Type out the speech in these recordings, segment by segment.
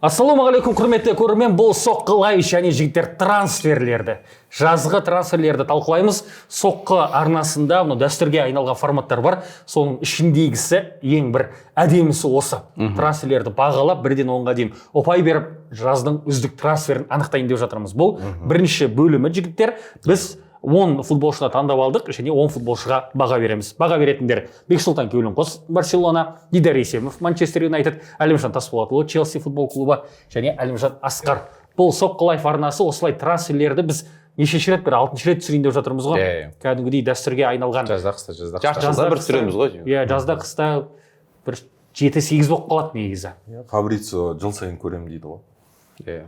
Ассалаумағалейкум, құрметті көрермен, бұл соққылай және жігіттер трансферлерді. Жазғы трансферлерді талқылаймыз. Соққы арнасында дәстүрге айналған форматтар бар. Соның ішіндегісі ең бір әдемісі осы. Трансферлерді бағалап, 1-ден 10-ға дейін ұпай беріп, жаздың үздік трансферін анықтайын деп жатырмыз. Бұл бірінші бөлімі жігіттер. Біз 10 футболшыны таңдап алдық және 10 футболшыға баға береміз. Баға беретіндер Бексұлтан Кеулинқос, Барселона, Дидар Есемов, Манчестер Юнайтед, Әлімжан Тасболатұлы, Челси футбол клубы және Әлімжан Асқар. Бұл соққылай арнасы осылай трансферлерді біз нешінші рет, бір 6-шы рет түсірейін деп жатырмыз ғой. Кәдімгідей дәстүрге айналған. Жазда бір түсіреміз ғой. Иә, жазда қыста бір 7-8 болып қалады негізі. Фабрицио жыл сайын көрем дейді ғой. Иә.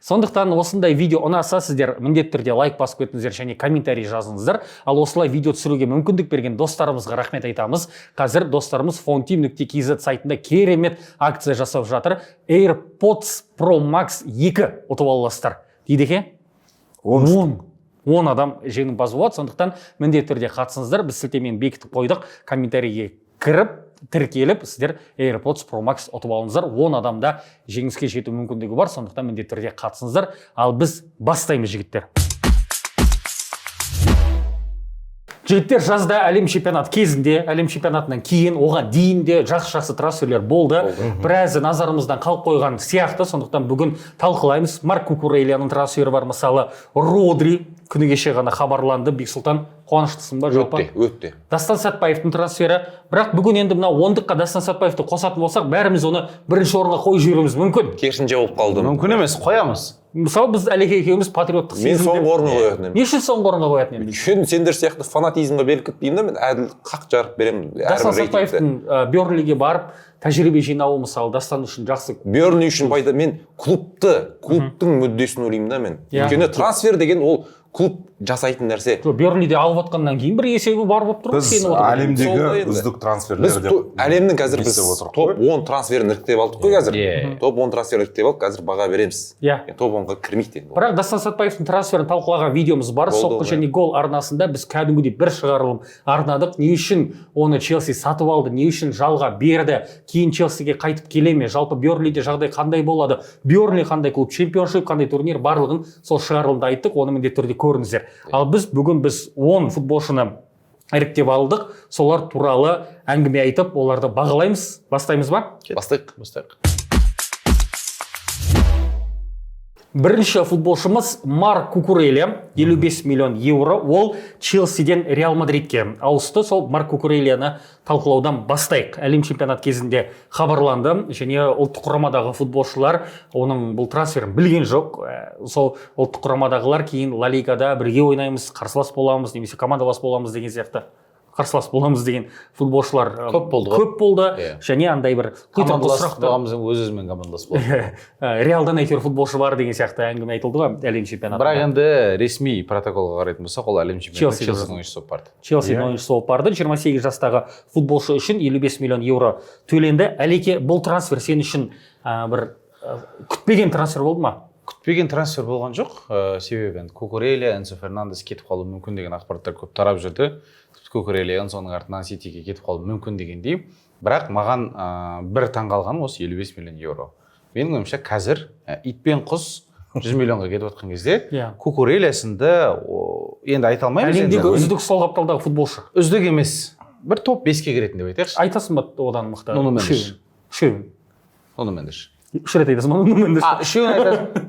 Сондықтан осындай видео ұнаса, сіздер міндетті түрде лайк басып кетіңіздер және комментарий жазыңыздар. Ал осылай видео түсіруге мүмкіндік берген достарымызға рахмет айтамыз. Қазір достарымыз fonteam.kz сайтында керемет акция жасап жатыр. AirPods Pro Max 2 ұтып аласыздар. Дейді екен? 10 адам жеңімпаз болады. Сондықтан міндетті түрде қатысыңыздар. Біз сілтемені бекітіп қойдық. Комментарийге кіріп, тіркеліп, сіздер AirPods Pro Max ұтып алыңыздар. 10 адамда жеңіске жету мүмкіндігі бар, сондықтан міндетті түрде қатысыңыздар. Ал біз бастаймыз, жігіттер. Жігіттер, жазда әлем чемпионат кезінде, әлем чемпионатынан кейін, оған дейін де жақсы трансферлер болды. Біразы назарымыздан қалып қойған сияқты, сондықтан бүгін талқылаймыз. Марк Кукурелияның трансфері бар, мысалы Родри күні кеше ғана хабарланды. Бексұлтан, қуаныштысың ба, жоқ па? Өтті. Дастан Сәтбаевтың трансфері. Бірақ бүгін енді мына 10-қа Дастан Сәтбаевты қосатын болсақ, бәріміз оны бірінші орынға қойып жіберуіміз мүмкін. Керісінше болып қалды. Мүмкін емес, қоямыз. Мысалы, біз Әлеке екеуміз патриоттық Мен соңғы орынға қоятын едім. Не үшін соңғы орынға қоятын едім? Үшін сендер сияқты фанатизмға беріліп кетпеймін да, мен әділ қақ жарып беремін. Дастан Сәтбаевтың Берлиге барып, тәжірибе жинауы мысалы Дастан үшін жақсы. Берли үшін пайда, мен клубтың мүддесін ойлаймын да мен. Өйткені трансфер деген ол клуб жасайтын нәрсе. Берлиде алып отқаннан кейін бір есебі бар болып тұр. Біз әлемдегі үздік трансферлер деп әлемнің қазір біз топ 10 трансферін іріктеп алдық қой қазір. Топ 10 трансферін іріктеп алдық, қазір баға береміз. Топ 10-ға кірмейді енді. Бірақ Дастан Сәтбаевтың трансферін талқылаған видеомыз бар. Соққы және гол арнасында біз кәдімгідей бір шығарылым арнадық. Не үшін оны Челси сатып алды, не үшін жалға берді, кейін Челсиге қайтып келе ме, жалпы Берлиде жағдай қандай болады, Берли қандай клуб, чемпионшип қандай турнир барлығын сол шығарылымда айттық. Оны міндетті түрде көріңіздер. Ал бүгін біз 10 футболшыны іріктеп алдық. Солар туралы әңгіме айтып, оларды бағалаймыз. Бастаймыз ба? Бастайық. Бірінші футболшымыз Марк Кукурелия, 55 миллион евро. Ол Челсиден Реал Мадридке ауысты. Сол Марк Кукурелияны талқылаудан бастайық. Әлем чемпионат кезінде хабарланды және ұлттық құрамадағы футболшылар оның бұл трансферін білген жоқ. Сол ұлттық құрамадағылар кейін Ла Лигада бірге ойнаймыз, қарсылас боламыз, немесе командалас боламыз деген сияқты. Қарсылас боламыз деген футболшылар көп болды. Және андай бір командалас боламыз, өз-өзімен командалас болды. Реалдан әйтеуір футболшы бар деген сияқты әңгіме айтылды ғой әлем чемпионатында. Бірақ енді ресми протоколға қарайтын болсақ, ол әлем чемпионаты Челсидің ойыншысы болып барды. Челсидің ойыншысы болып барды. 28 жастағы футболшы үшін 55 миллион евро төленді. Әлеке, бұл трансфер сен үшін бір күтпеген трансфер болды ма? Күтпеген трансфер болған жоқ. Себебі Кукурелия, Энсо Фернандес кетіп қалуы мүмкін деген ақпараттар көп тарап жүрді. Кукурелия соның артынан Ситиге кетіп қалуы мүмкін дегендей. Бірақ маған бір таңғалған осы 55 миллион евро. Менің ойымша қазір итпен құс 100 миллионға кетіп отқан кезде Кукурелия сынды енді айта алмаймыз. Әлемдегі үздік сол қапталдағы футболшы. Үздік емес. Бір топ 5-ке кіретін деп айтайықшы. Айтасың ба одан мықты? Нуно Мендеш. Үш рет айтасың ба? Нуно Мендеш.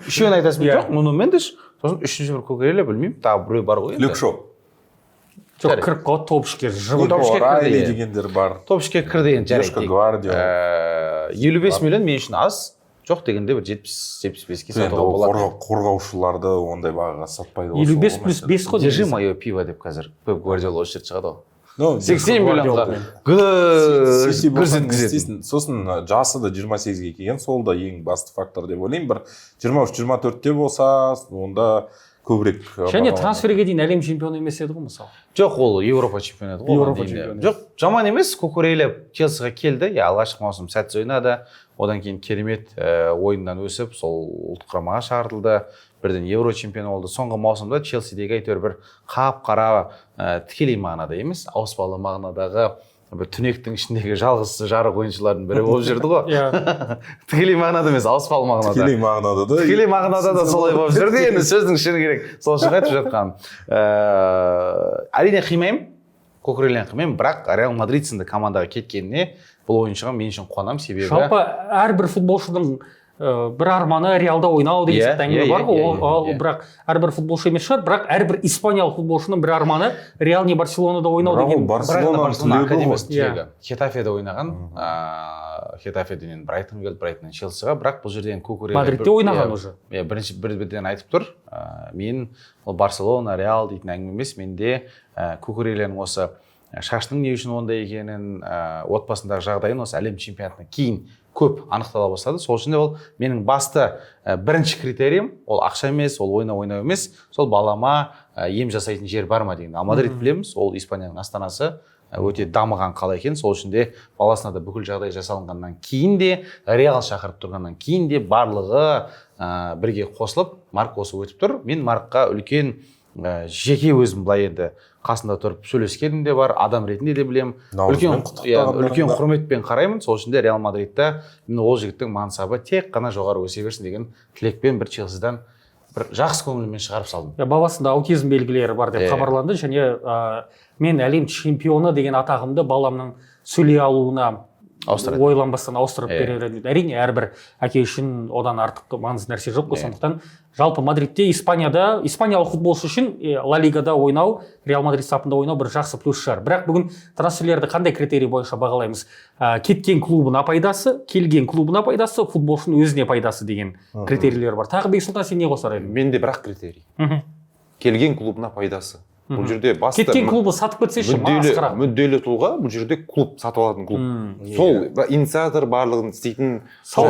Үшеуін айтасың жоқ, Нуно Мендеш. Сосын үшінші бір Кукурелия, білмеймін. Тағы біреу бар ғой. Люк Шоу. Жоқ, кіріп қалды, топ-ішке дегендер бар. Топ-ішке кірді енді жарайды. 55 миллион мен үшін аз. Жоқ дегенде бір 70-75-ке сатуға болады. Қорғаушыларды ондай бағаға сатпайды. 55 плюс 5 қой. Держи мое пиво деп қазір Пеп Гвардиола осы жерде шығады ғой. 80 миллионға көрсеткізетін. Сосын жасы да 28-ге келген, сол да ең басты фактор деп ойлаймын. Бір 23-24-те болса, онда көбірек. Және трансферге дейін әлем чемпионы емес еді ғой мысалы. Жоқ, ол Еуропа чемпионаты ғой. Жоқ, жаман емес. Кукурелия Челсиға келді. Алғашқы маусым сәтсіз ойнады. Одан кейін керемет ойыннан өсіп, сол ұлттық құрамаға шақыртылды. Бірден Еуро чемпионы болды. Соңғы маусымда Челсидегі әйтеуір бір қап-қара тікелей мағынада емес, ауыспалы мағынадағы бір түнектің ішіндегі жалғыз жарық ойыншылардың бірі болып жүрді ғой. Иә. Тікелей мағынада емес, ауыспалы мағынада. Тікелей мағынада да солай болып жүрді. Енді сөздің шыны керек. Сол үшін айтып жатқаным. Әрине қимаймын. Кукуреллені қимаймын, бірақ Реал Мадрид сынды командаға кеткеніне бұл ойыншыға мен үшін қуанамын, себебі жалпы әрбір футболшының бір арманы Реалда ойнау деген сияқты әңгіме бар ғой. Ол бірақ әрбір футболшы емес шығар, бірақ әрбір испаниялық футболшының бір арманы Реал не Барселонада ойнау деген. Барселона академиясының түлегі. Хетафеде ойнаған, Хетафеден Брайтон келді, Брайтоннан Челсиға, бірақ бұл жерден Кукурелле Мадридте ойнаған уже. Бірден айтып тұр. Мен ол Барселона, Реал дейтін әңгіме емес, менде Кукурелленің осы шашының не үшін ондай екенін, отбасындағы жағдайын осы әлем чемпионатынан кейін көп анықтала бастады. Сол үшін де ол менің басты бірінші критериям, ол ақша емес, ол ойнау емес, сол балама ем жасайтын жер бар ма деген. Мадрид білеміз, ол Испанияның астанасы, өте дамыған қала екен. Сол үшін де баласына да бүкіл жағдай жасалынғаннан кейін де, Реал шақырып тұрғаннан кейін де барлығы бірге қосылып, Марк осы өтіп тұр. Мен Маркқа үлкен жеке өзім былай енді қасында тұрып сөйлескенім де бар, адам ретінде де білем. Үлкен құрметпен қараймын. Сол үшін де Реал Мадридта ол жігіттің мансабы тек қана жоғары өсе берсін деген тілекпен бір Челсиден бір жақсы көңілмен шығарып салдым. Баласында аутизм белгілері бар деп хабарланды, және мен әлем чемпионы деген атағымды баламның сөйлей алуына ойланбастан ауыстырып береді. Әрине әрбір әке үшін одан артық маңызды нәрсе жоқ қой. Сондықтан жалпы Мадридте испаниялық футболшы үшін Ла Лигада ойнау, Реал Мадрид сапында ойнау бір жақсы плюс шығар. Бірақ бүгін трансферлерді қандай критерий бойынша бағалаймыз? Кеткен клубына пайдасы, келген клубына пайдасы, футболшының өзіне пайдасы деген критерийлер бар. Тағы Бексұлтан, сен не қосар едің? Менде бірақ критерий. Келген клубына пайдасы. Бұл жерде басты кеткен клубы сатып кетсеші, мүдделі тұлға, бұл жерде клуб сатып алатын клуб. Сол инициатор барлығын істейтін, сол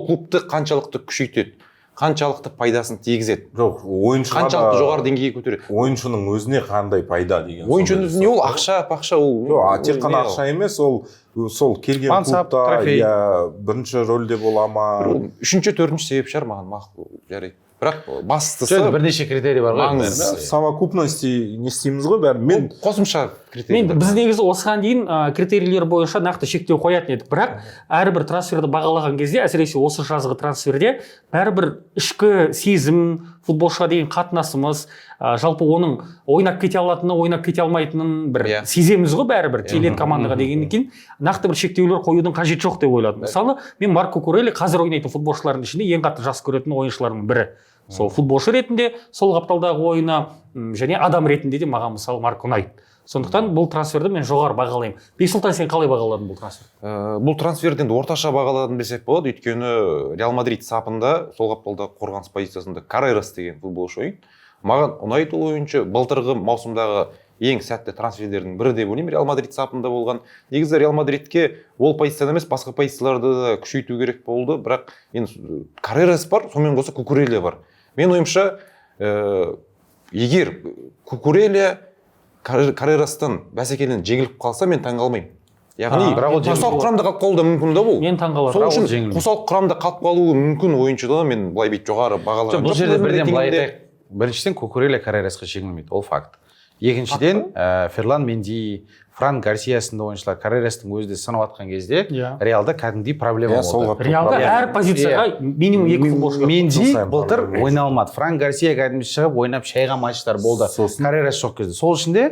клубты қаншалықты күшейтеді, қаншалықты пайдасын тигізеді. Жоқ, қаншалықты жоғары деңгейге көтереді. Ойыншының өзіне қандай пайда деген. Ойыншының өзіне ол ақша ол. Тек қана ақша емес, сол келген клубта бірінші рөлде бола ма? Үшінші, төртінші себеп шығар маған мақұл жарайды. Бірақ бастысы бірнеше критерий бар ғой. Совокупность не істейміз ғой бәрін. Мен қосымша критерий. Біз негізі осыған дейін критерийлер бойынша нақты шектеу қоятын едік. Бірақ әрбір трансферді бағалаған кезде, әсіресе осы жазғы трансферде бәрібір ішкі сезім, футболшыға деген қатынасымыз, жалпы оның ойнап кете алатыны, ойнап кете алмайтынын бір сеземіз ғой бәрібір. Келеді командаға дегеннен кейін нақты бір шектеулер қоюдың қажет жоқ деп ойладым. Мысалы, мен Марко Кукурелле қазір ойнайтын футболшылардың ішінде ең қатты жақсы көретін ойыншылардың бірі. Сол футболшы ретінде, сол қапталдағы ойына және адам ретінде де маған мысалы Марк ұнайды. Сондықтан бұл трансферді мен жоғары бағалаймын. Бексұлтан, сен қалай бағаладың бұл трансфер? Бұл трансферден орташа бағаладым десек болады, өйткені Реал Мадрид сапында сол қапталдағы қорғаныс позициясында Каррерас деген футболшы ойын. Маған ұнайды ол ойыншы. Былтырғы маусымдағы ең сәтті трансферлердің бірі деп ойлаймын. Реал Мадрид сапында болған. Негізі Реал Мадридке ол позицияда емес, басқа позицияларды да күшейту керек болды. Бірақ енді Каррерас бар, сонымен қоса Кукурелле бар. Мен ойымша, егер Кукурелле Каррерастан бәсекеден жеңіліп қалса, мен таңғалмаймын. Яғни қосалқы құрамда қалып қалуы да мүмкін да бұл. Мен таңғалар. Сол үшін қосалқы құрамда қалып қалуы мүмкін ойыншыда мен былай бет жоғары бағалаймын. Бұл жерде бірден былай айтайық. Біріншіден Кукурелле Каррерасқа жеңілмейді, ол факт. Екіншіден Ферлан Менди, Фран Гарсия сынды ойыншылар Каррерастың өзі де сынап атқан кезде Реалда кәдімгідей проблема болды. Реалда әр позицияға минимум 2 футболшы. Менди былтыр ойнай алмады. Фран Гарсия кәдімгі шығып ойнап шайған матчтар болды. Каррерас жоқ кезде. Сол үшін де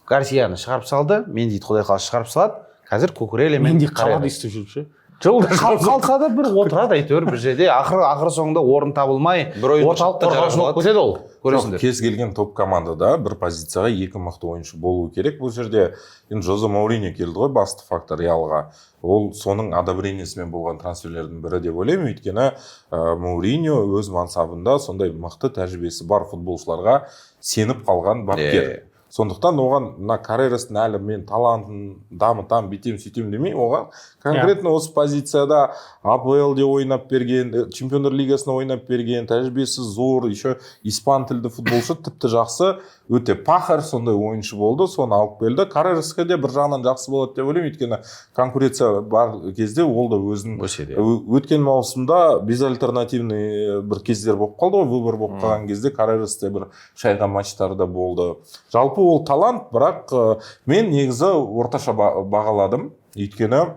Гарсияны шығарып салды, Мендиді құдай қаласа шығарып салады. Қазір Кукурелле мен Менди қалады істеп жүріп ше. Қалса да бір отырады әйтеуір бір жерде, ақыры соңында орын табылмай орталық қорғаушы болып кетеді ол. Көресіңдер. Кез келген топ командада бір позицияға 2 мықты ойыншы болуы керек. Бұл жерде енді Жозе Мауриньо келді ғой, басты фактор Реалға. Ол соның одобрениесімен болған трансферлердің бірі деп ойлаймын, өйткені Мауриньо өз мансабында сондай мықты тәжірибесі бар футболшыларға сеніп қалған бапкер. Сондықтан оған мына Каррерастың әлі мен талантын дамытам, битем, сөйтем демей, оған конкретно осы позицияда АПЛ-де ойнап берген, Чемпиондар лигасында ойнап берген, тәжірибесі зор, еще испан тілді футболшы тіпті жақсы, өте пахар сондай ойыншы болды, соны алып келді. Каррерасқа де бір жағынан жақсы болады деп ойлаймын, өйткені конкуренция бар кезде ол да өзін өткен маусымда безальтернативный бір кездер болып қалды ғой, выбор болып қалған кезде Каррерасте бір шайған матчтары да болды. Жалпы жалпы ол талант, бірақ мен негізі орташа бағаладым. Өйткені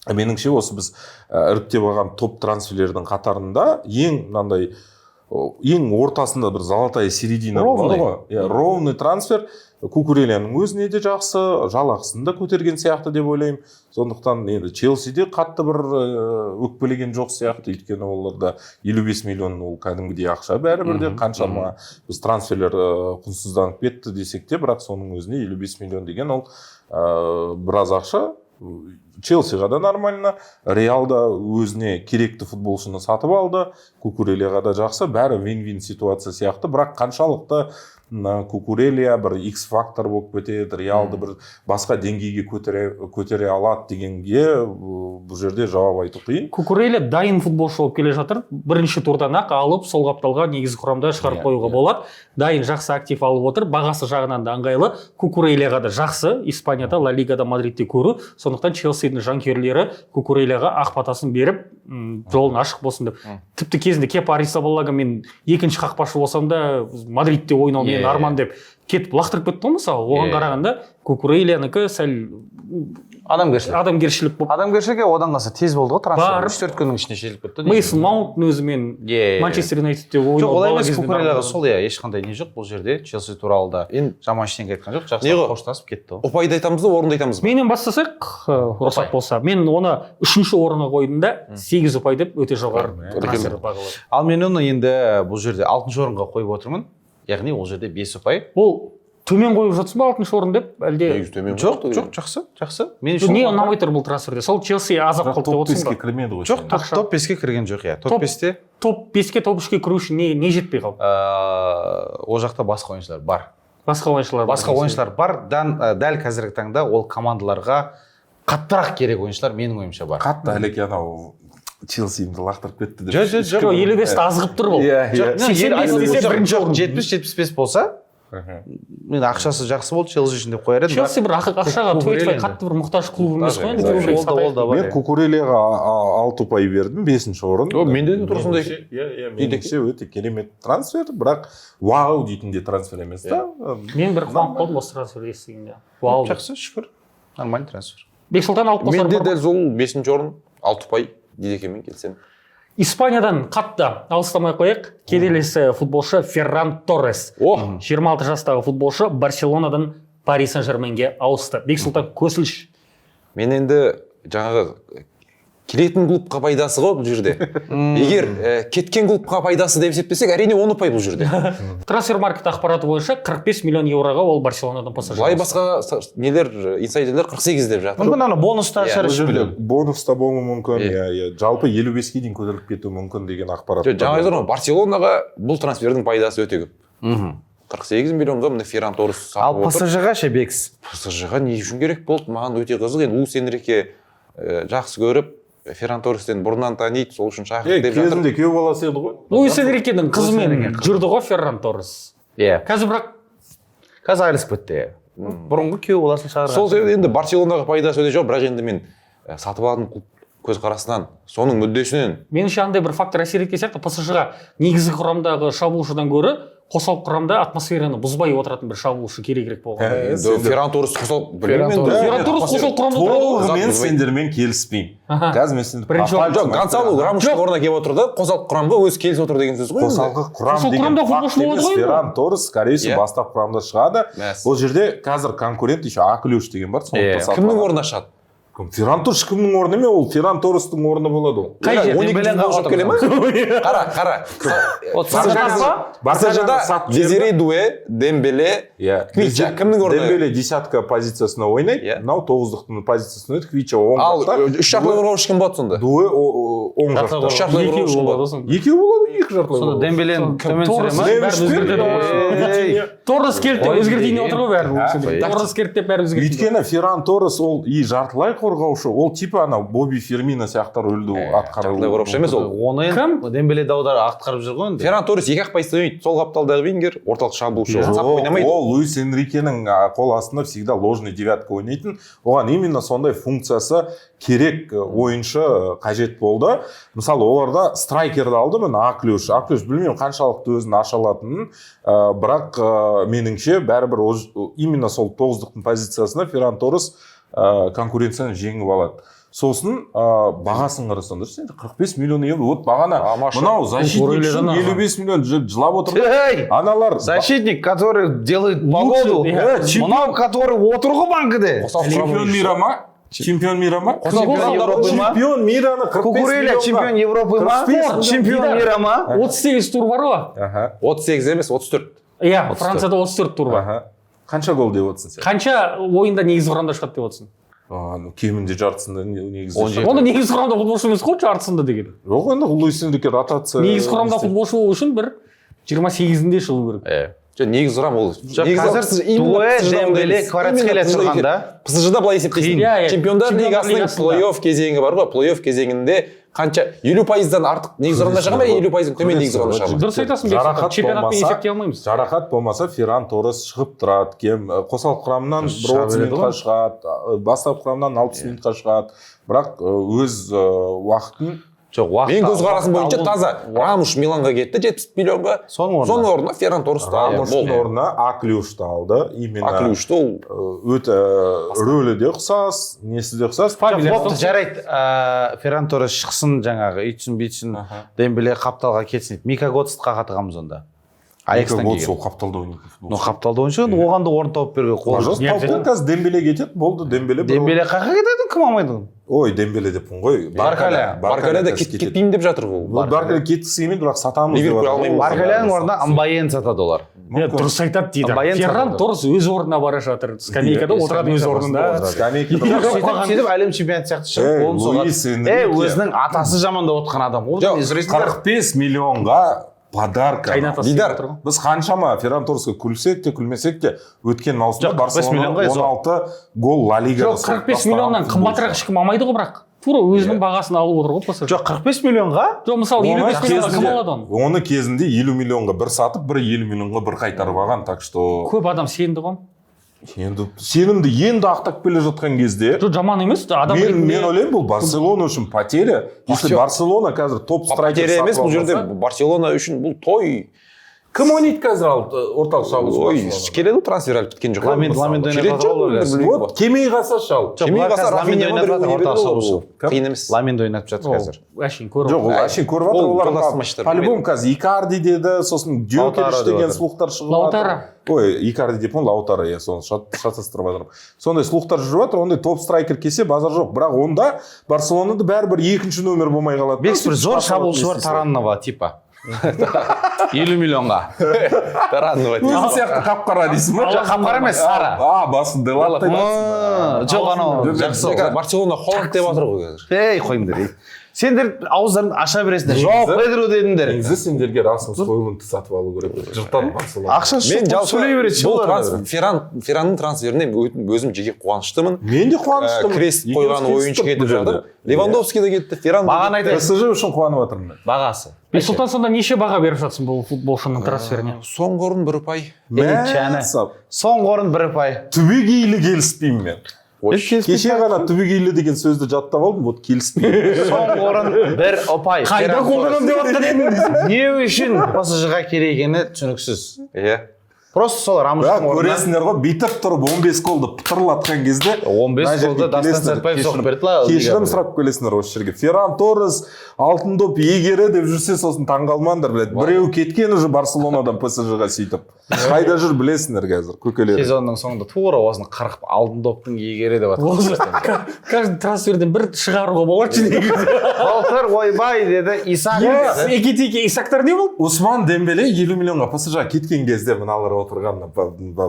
меніңше осы біз іріктеп алған топ трансферлердің қатарында ең ортасында бір золотая середина болады ғой. Ровный трансфер Кукурелияның өзіне де жақсы, жалақысын да көтерген сияқты деп ойлаймын. Сондықтан енді Челсиде қатты бір өкпелеген жоқ сияқты, өйткені оларда 55 миллион ол кәдімгідей ақша бәрібір де, қаншама біз трансферлер құнсызданып кетті десек те, бірақ соның өзіне 55 миллион деген ол біраз ақша. Челсиға да нормально, Реалда өзіне керекті футболшыны сатып алды, Кукурелияға да жақсы, бәрі вин-вин ситуация сияқты, бірақ қаншалықты Кукурелия бір X-фактор болып кетеді, Реалды бір басқа деңгейге көтере алады дегенге бұл жерде жауап айту қиын. Кукурелия дайын футболшы болып келе жатыр. Бірінші турдан-ақ алып, сол қапталға негізгі құрамда шығарып қоюға болады. Дайын жақсы актив алып отыр, бағасы жағынан да ыңғайлы. Кукурелияға да жақсы, Испанияда, Ла Лигада, Мадридте көру. Сондықтан Челсидің жанкүйерлері Кукурелияға ақ батасын беріп, жолын ашық болсын деп. Тіпті кезінде Кепа Аризабалага мен екінші қақпашы болсам да Мадридте ойнау мен арман деп кетіп лақтырып кетті ғой мысалы. Оған қарағанда Кукурелиянікі сәл адамгершілік болып. Адамгершілігі одан қалса тез болды ғой трансфер. 3-4 күннің ішінде шешіліп кетті. Мейсон Маунттың өзімен Манчестер Юнайтедте ойнау. Жоқ, олай емес, Кукурелияға сол ешқандай не жоқ бұл жерде. Челси туралы да жаман ештеңе айтқан жоқ. Жақсы қоштасып кетті. Ұпайды айтамыз ба, орынды айтамыз ба? Менен бастасақ, рұқсат болса, мен оны 3-ші орынға қойдым да 8 ұпай деп өте жоғары трансфер бағаладым. Ал мен оны енді бұл жерде 6-ші орынға қойып отырмын. Яғни ол жерде 5 ұпай. Ол төмен қойып жатсың ба 6-шы орын деп, әлде? Жоқ, жақсы. Мен үшін не ұнамай тұр бұл трансферде? Сол Челси азап қылып деп отырсың ба? Топ 5-ке кірмеді ғой. Жоқ, топ 5-ке кірген жоқ, иә. Топ 5-те. Топ 5-ке, топ 3-ке кіру үшін не жетпей қалды? Ол жақта басқа ойыншылар бар. Басқа ойыншылар бар. Дәл қазіргі таңда ол командаларға қаттырақ керек ойыншылар менің ойымша бар. Қатты әлеке анау Челсиімді лақтырып кетті деп. Жоқ, 55-ті азғып тұр бұл. 70-75 болса, мен ақшасы жақсы болды, Челси үшін деп қояр едім. Челси бір ақшаға төйтпей қатты бір мұқтаж клуб емес қой енді. Мен Кукурелияға 6 ұпай бердім, 5-ші орын. Менде де тұрсындай. Меніңше өте керемет трансфер, бірақ вау дейтіндей трансфер емес та. Мен бір қуанып қалдым осы трансфер естігенде. Жақсы, шүкір. Нормальный трансфер. Бексұлтан алып қосар. Менде дәл сол 5-ші орын 6 ұпай Дидекемен келсем. Испаниядан қатты алыстамай қояйық. Келесі футболшы Ферран Торрес. 26 жастағы футболшы Барселонадан Пари Сен-Жерменге ауысты. Бексұлтан көсілші. Мен енді жаңағы келетін клубқа пайдасы ғой бұл жерде. Егер кеткен клубқа пайдасы деп есептесек, әрине 10 ұпай бұл жерде. Трансфермаркет ақпараты бойынша 45 миллион еуроға ол Барселонадан пассажир. Былай басқа нелер, инсайдерлер 48 деп жатыр. Мүмкін ана бонустар шығар. Бонуста болуы мүмкін, жалпы 55-ке дейін көтеріліп кетуі мүмкін деген ақпарат. Жаңа айтып тұрмын, Барселонаға бұл трансфердің пайдасы өте көп. 48 миллионға міне Ферран Торрес сатып отыр. Ал PSG-ға ше Бекс? PSG-ға не үшін керек болды? Маған өте қызық. Енді Луис Энрике жақсы көріп, Ферран Торрестен бұрыннан таниды, сол үшін шақырды деп жатыр. Кезінде күйеу баласы еді ғой. Луис Энрикенің қызымен жүрді ғой Ферран Торрес. Иә. Қазір бірақ айырылысып кетті. Бұрынғы күйеу баласын шақырған. Сол себепті енді Барселонаға пайдасы өте жоқ, бірақ енді мен сатып алатын клуб көзқарасынан, соның мүддесінен. Меніңше андай бір фактор әсер еткен сияқты, PSG-ға негізгі құрамдағы шабуылшыдан гөрі қосалқы құрамда атмосфераны бұзбай отыратын бір шабуылшы керегірек болған. Ферран Торрес қосалқы құрамда толығымен сендермен келіспеймін. Қазір мен сендер Гонсало Рамостың орнына келіп отырды, қосалқы құрамға өзі келісіп отыр деген сөз ғой. Қосалқы құрам деген факт емес. Ферран Торрес скорее всего бастап құрамда шығады. Ол жерде қазір конкурент еще Аклюш деген бар. Кімнің орнына шығады? Ферран Торрес кімнің орны ме? Ол Ферран Торрестің орны болады ол. Қай Барселонада Дезире Дуэ, Дембеле, Квича. Кімнің орны? Дембеле десятка позициясына ойнайды. Мынау 9-дықтың позициясына ойнайды. Квича оң жақта. Ал 3 жартылай қорғаушы кім болады сонда? Дуэ оң жақта. 3 жартылай қорғаушы болады. Екеуі болады, 2 жартылай. Сонда Дембелені төмен түсіре ма? Торрес келді деп өзгертейін отыр ғой бәрі. Торрес келді деп бәрі өзгертейін. Өйткені Ферран Торрес ол и жартылай қорғаушы, ол типа ана Бобби Фермино сияқты рөлді атқару. жартылай қорғаушы емес ол. Оны Кім? Дембеле дауда атқарып жүр ғой енді. Ферран Торрес екі ақ позиция ойнайды. Сол қапталдағы вингер, орталық шабуылшы. Сап ойнамайды. Ол Луис Энрикенің қол астында всегда ложный девятка ойнайтын. Оған именно сондай функциясы керек ойыншы қажет болды. Мысалы, оларда страйкерді алды мен Аклюш. Аклюш білмеймін қаншалықты өзін аша алатынын, бірақ меніңше бәрібір именно сол 9-дықтың позициясында Ферран Торрес конкуренцияны жеңіп алады. Сосын бағасын қарасаңдар, 45 миллион евро. Вот бағана мынау защитник үшін 55 миллион жылап отыр. Аналар Защитник, который делает погоду. Мынау, который отыр ғой банкіде. чемпион мира ма? Чемпион мира ма? Чемпион Европы ма? Чемпион мираны 45 Кукуреля чемпион Европы ма? 45 Чемпион мира ма? 38 тур бар ғой. 38 емес, 34. Иә, Францияда 34 тур бар. Қанша гол деп отырсың сен? Қанша ойында негізгі құрамда шығады деп отырсың? Кемінде жартысында негізі. Оны негізгі құрамда футболшы емес қой, жартысында деген. Жоқ, енді Луис Энрике ротация. Негізгі құрамда футболшы болу үшін бір 28-інде шығу керек. Негізі құрам ол. Қазір Дуэ, Дембеле, Кварацхелия тұрғанда ПСЖ-да былай есептейсің. Чемпиондар лигасының плей-офф кезеңі бар ғой. Плей-офф кезеңінде қанша 50%-дан артық негізі құрамда шыға ма, 50%-дан төмен негізі құрамда шыға ма? Дұрыс айтасың, чемпионатпен есептей алмаймыз. Жарақат болмаса Ферран Торрес шығып тұрады. Кем қосалқы құрамынан 30 минутқа шығады, бастапқы құрамынан 60 минутқа шығады. Бірақ өз уақытын Мен көзқарасым бойынша таза. Рамуш Миланға кетті 70 миллионға. Соның орнына Ферран Торресті алды. Рамуштың орнына Аклюшты алды. Аклюшты ол өте рөлі де ұқсас, несі де ұқсас. Бопты, жарайды. Ферран Торрес шықсын жаңағы, үйтсін, бүйтсін, Дембеле қапталға кетсін. Мика Готстқа қатығамыз онда. Аякстан келген. келген. Ол қапталда ойнайтын футболшы. Қапталда ойыншы, оған да орын тауып беруге қол. Қазір Дембеле кетеді, болды Дембеле. Дембеле қаққа кетеді, кім алмайды? Ой, Дембеле деппін ғой. Баркаля да кетпейін деп жатыр ол. Баркаля кеткісі келмейді, бірақ сатамыз деп Ливерпуль алмаймыз. Баркаляның орнына Амбаен сатады олар. Дұрыс айтады дейді. Баян Ферран сатады. Торрес өз орнына бара жатыр. Скамейкада отырады өз орнында. Сөйтіп әлем чемпионаты сияқты шығып қолын соғады. Өзінің атасы жамандап отқан адам. 45 миллионға подарка. Дидар. Біз қаншама Ферран Торреске күлсек те, күлмесек те, өткен маусымда Барселона 16 гол Ла Лигада. Жоқ, 45 миллионнан қымбатырақ ешкім алмайды ғой бірақ. Тура өзінің бағасын алып отыр ғой пасаж. Жоқ, 45 миллионға? Жоқ, мысалы 55 миллионға кім алады оны? Оны кезінде 50 миллионға бір сатып, бір 50 миллионға бір қайтарып алған, так что Көп адам сенді ғой. Сенімді енді ақтап келе жатқан кезде Жоқ, жаман емес. Адам мен ойлаймын, бұл Барселона үшін потеря. Если Барселона қазір топ страйкер потеря емес, бұл жерде Барселона үшін бұл той. Кім ойнайды қазір орталық шабуылшы? Ой, келеді трансфер әлі біткен жоқ. Ламин Вот кемей қалса шал. Кемей қалса Рафиня қиын емес. Ламин ойнатып жатыр қазір. Әшейін көріп. Жоқ, ол әшейін көріп жатыр. Олар по-любому қазір Икарди деді, сосын Дьокериш деген слухтар шығып Лаутаро. Ой, Икарди деп Лаутаро, я соны шатастырып жатырмын. Сондай слухтар жүріп жатыр, ондай топ страйкер келсе базар жоқ. Бірақ онда Барселонада бәрібір екінші номер болмай қалады. Бекс бір зор шабуылшы бар, Тараннова типа. 50 миллионға. Тараннова типа. Өзі сияқты қап-қара дейсің ба? Жоқ, қап-қара емес, сары. Басын делаттай басын. Жоқ, анау жақсы. Барселона Холланд деп жатыр ғой қазір. Қойыңдар. Сендер ауыздарыңды аша бересіңдер. Жоқ, Педро дедіңдер. Негізі сендерге Расмус Хойлундты сатып алу керек. Жыртады Барселона. Ақша сөйлей береді. Бұл Ферранның трансферіне өзім жеке қуаныштымын. Мен де қуаныштымын. Крест қойған ойыншы кетіп жатыр. Левандовский да кетті. Ферран Маған айтайын. ПСЖ үшін қуанып жатырмын. Бағасы. Бексұлтан сонда неше баға беріп жатсың бұл футболшының трансферіне? соңғы орын 1 ұпай. Соңғы орын 1 ұпай. Түбегейлі келіспеймін мен. Кеше ғана түбегейлі деген сөзді жаттап алдым, вот келіспеймін. Соңғы орын 1 ұпай. Қайда қолданам деп отыр едім. Не үшін PSG-ға керек екені түсініксіз. Иә. Просто сол Рамуштың орнына. Көресіңдер ғой, бүйтіп тұрып 15 голды пытырлатқан кезде 15 голды Дастан Сәтбаев соғып берді ла. Кешірім сұрап келесіңдер осы жерге. Ферран Торрес алтын доп иегері деп жүрсе, сосын таңғалмаңдар, біледі. Біреу кеткен уже Барселонадан PSG-ға сөйтіп. Қайда жүр білесіңдер қазір, көкелер. Сезонның соңында тура осыны қырқып алтын доптың иегері деп жатыр. Каждый трансферден бір шығаруға болады негізі. Былтыр ойбай деді, Исак. Екетеке Исактар не болды? Усман Дембеле 50 миллионға PSG-ға кеткен кезде мыналар отырған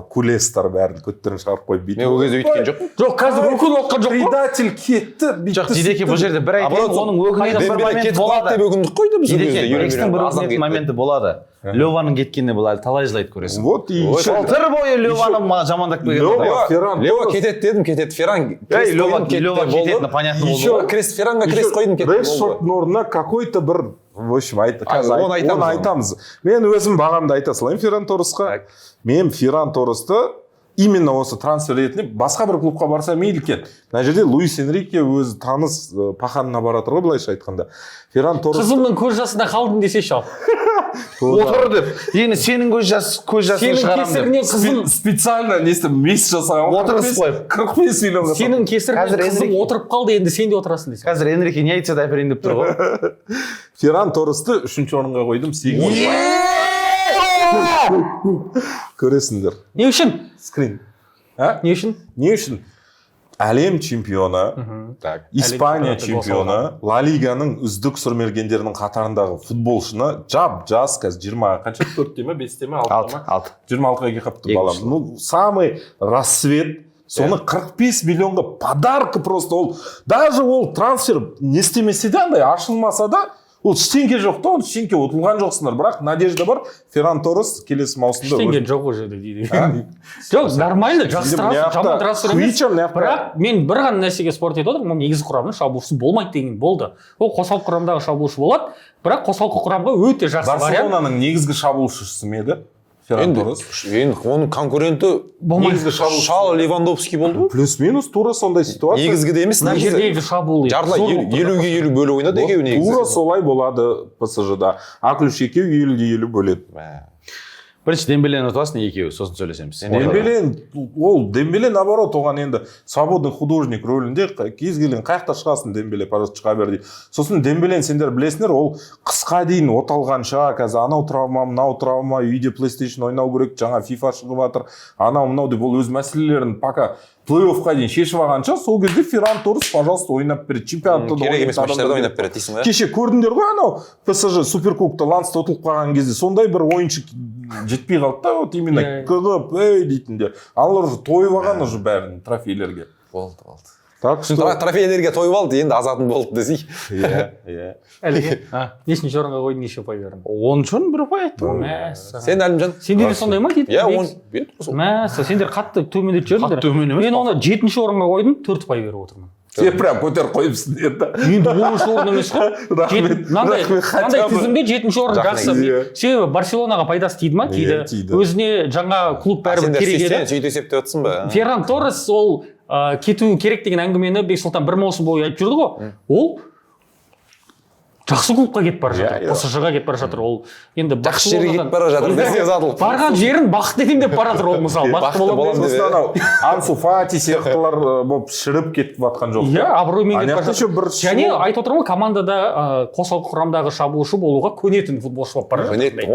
кулестар бәрін көттерін шығарып қойып бүйтіп. Мен ол кезде өйткен жоқпын. жоқ қазір өкін отқан жоқ қой. Предатель кетті. жоқ Дидеке бұл жерде бір айтайын, оның өкінетін бір момент кетіп қалды болады. деп өкіндік қой да біз ол кезде. Екістің бір өкінетін моменті болады. Леваның кеткеніне бұл әлі талай жылайды көресің. Вот и Былтыр бойы Леваны жамандап келген. Лева кетеді дедім, кетеді. Ферран Лева кететіні понятно болды. Ферранға крест қойдым, кетті. Рэшфордтың орнына какой-то бір, в общем, оны айтамыз. Мен өзім бағамды айта салайын Ферран Торресқа. Мен Ферран Торресті именно осы трансфер ретінде басқа бір клубқа барса мейлі екен. Мына жерде Луис Энрике өзі таныс паханына баратыр ғой, былайша айтқанда. Ферран Торрес Қызымның көз жасында қалдым десеші ал. Отыр деп. Енді сенің көз жасын Сенің шығарамын кесірінен деп. қызым специально несті месяц жасаған. Отырғызып қойып. 45 миллион. сенің кесірінен Қазір қызым Энрике- отырып қалды, енді сен де отырасың десең. Қазір Энрике не айтса да әперейін деп тұр ғой. Ферран Торресті 3-ші орынға қойдым. 8. Көресіңдер. Не үшін? Скрин. А? Не үшін? Не үшін? Әлем чемпионы, Так. Испания Әлем чемпионаты чемпионы, Ла Лиганың үздік сұрмергендерінің қатарындағы футболшыны жас қазір 20 қанша 4-те ме 5-те ме 6-та ма 26-ға келіп қалыпты балам. Ну самый рассвет. Соны 45 миллионға подарка просто ол. Даже ол трансфер не істемесе де андай ашылмаса да ол ештеңке жоқ та, ештеңке ұтылған жоқсыңдар. Бірақ надежда бар. Ферран Торрес келесі маусымда Ештеңе жоқ ол жерде дейді. Жоқ, нормально, жақсы трансфер, жаман трансфер емес. Бірақ мен бір ғана нәрсеге спорт етіп отырмын, негізгі құрамның шабуылшысы болмайды деген болды. Ол қосалқы құрамдағы шабуылшы болады, бірақ қосалқы құрамға өте жақсы вариант. Барселонаның негізгі шабуылшысы ме еді? Ферран Торрес. Енді оның конкуренті Негізгі шабуылшы. Шал Левандовский болды ғой. Плюс-минус тура сондай ситуация. Негізгі де емес, Мына жердегі шабуыл. жартылай 50-ге 50 бөлу ойнады екеуі негізі. Тура солай болады ПСЖ-да. А ключ екеуі 50-50 бөледі. Бірінші Дембелені ұтасың екеуі, сосын сөйлесеміз. Дембеле наоборот, оған енді свободный художник рөлінде кез келген қаяқта шығасын Дембеле, пожалуйста, шыға бер дейді. Сосын Дембелені сендер білесіңдер, ол қысқа дейін оталғанша, қазір анау травма, мынау травма, үйде PlayStation ойнау керек, жаңа FIFA шығып жатыр, анау мынау деп ол өз мәселелерін пока плей-оффқа дейін шешіп алғанша, сол кезде Ферран Торрес, пожалуйста, ойнап береді. Чемпионатта да керек емес матчтарда ойнап береді дейсің ба? Кеше көрдіңдер ғой анау ПСЖ Суперкубокта Ланста ұтылып қалған кезде сондай бір ойыншы жетпей қалды да, вот именно кығып, дейтінде. Аналар уже тойып алған уже бәрін трофейлерге. Болды. Так что Трофейлерге тойып алды, енді азатын болды десей. Иә. Әліге, нешінші орынға қойдың, неше ұпай бердің? 10-шы орын бір ұпай айтты. Сен Әлімжан? Сендер де сондай ма дейді? Иә, сендер қатты төмендетіп жібердіңдер. Қатты төмен емес. Мен оны 7-ші орынға қойдым, 4 ұпай беріп отырмын. Сен прям көтер қойыпсыңдар да. Енді 10-ші орын емес қой. Мынандай тізімде 7-ші орын жақсы. Себебі Барселонаға пайдасы тиді ма? Тиді. Өзіне жаңа клуб бәрібір керек еді. Сен сөйтіп есептеп отырсың ба? Ферран Торрес ол кетуі керек деген әңгімені Бексұлтан бір маусым бойы айтып жүрді ғой. Ол жақсы клубқа кетіп бара жатыр. ПСЖ-ға кетіп бара жатыр. Ол енді жақсы жерге кетіп бара жатыр. Барған жерін бақыт етейін деп бара жатыр ол мысалы. Бақытты боламын деп. Анау Ансу Фати сияқтылар болып шіріп кетіп жатқан жоқ. Иә, абыроймен кетіп бара жатыр. Және айтып отырмын ғой, командада қосалқы құрамдағы шабуылшы болуға көнетін футболшы болып бара жатыр.